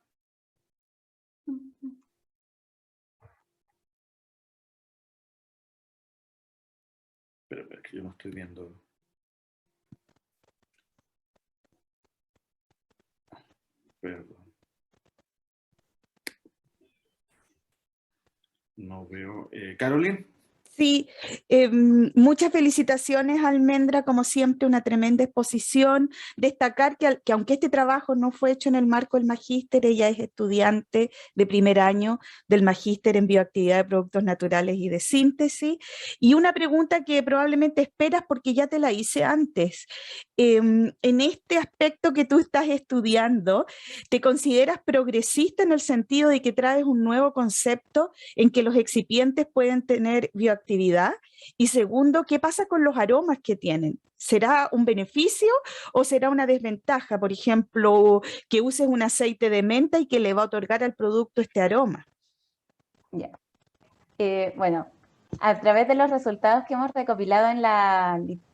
Espera, que yo no estoy viendo. Perdón. No veo. Caroline. Sí, muchas felicitaciones, Almendra, como siempre, una tremenda exposición. Destacar que aunque este trabajo no fue hecho en el marco del magíster, ella es estudiante de primer año del magíster en bioactividad de productos naturales y de síntesis. Y una pregunta que probablemente esperas porque ya te la hice antes. en este aspecto que tú estás estudiando, ¿te consideras progresista en el sentido de que traes un nuevo concepto en que los excipientes pueden tener bioactividad? Y segundo, ¿qué pasa con los aromas que tienen? ¿Será un beneficio o será una desventaja? Por ejemplo, que uses un aceite de menta y que le va a otorgar al producto este aroma. Ya. Bueno, a través de los resultados que hemos recopilado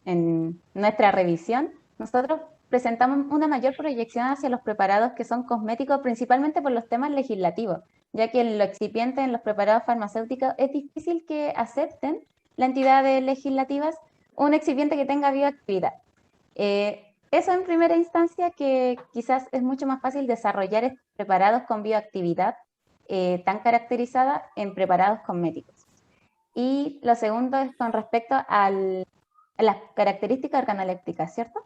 en nuestra revisión, nosotros presentamos una mayor proyección hacia los preparados que son cosméticos, principalmente por los temas legislativos, ya que en los excipientes, en los preparados farmacéuticos, es difícil que acepten las entidades legislativas un excipiente que tenga bioactividad. Eso en primera instancia, que quizás es mucho más fácil desarrollar estos preparados con bioactividad tan caracterizada en preparados cosméticos. Y lo segundo es con respecto a las características organolépticas, ¿cierto?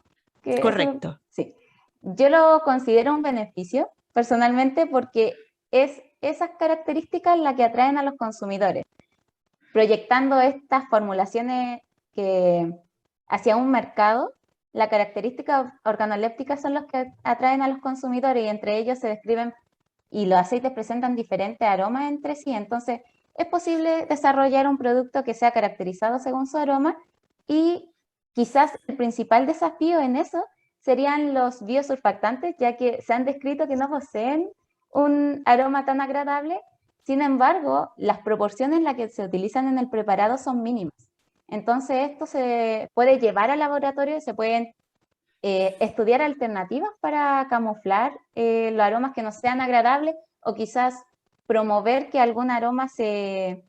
Correcto. Sí. Yo lo considero un beneficio personalmente porque es esas características las que atraen a los consumidores, proyectando estas formulaciones hacia un mercado. Las características organolépticas son las que atraen a los consumidores y entre ellos se describen y los aceites presentan diferentes aromas entre sí, entonces es posible desarrollar un producto que sea caracterizado según su aroma y quizás el principal desafío en eso serían los biosurfactantes, ya que se han descrito que no poseen un aroma tan agradable, sin embargo, las proporciones en las que se utilizan en el preparado son mínimas. Entonces esto se puede llevar al laboratorio y se pueden estudiar alternativas para camuflar los aromas que no sean agradables o quizás promover que algún aroma se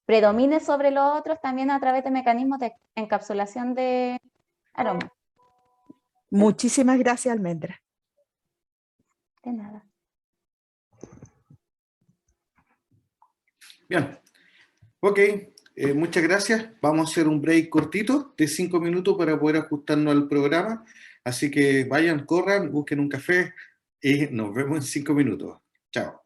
predomine sobre los otros también a través de mecanismos de encapsulación de aromas. Muchísimas gracias, Almendra. De nada. Bien, ok, muchas gracias. Vamos a hacer un break cortito de 5 minutos para poder ajustarnos al programa. Así que vayan, corran, busquen un café y nos vemos en 5 minutos. Chao.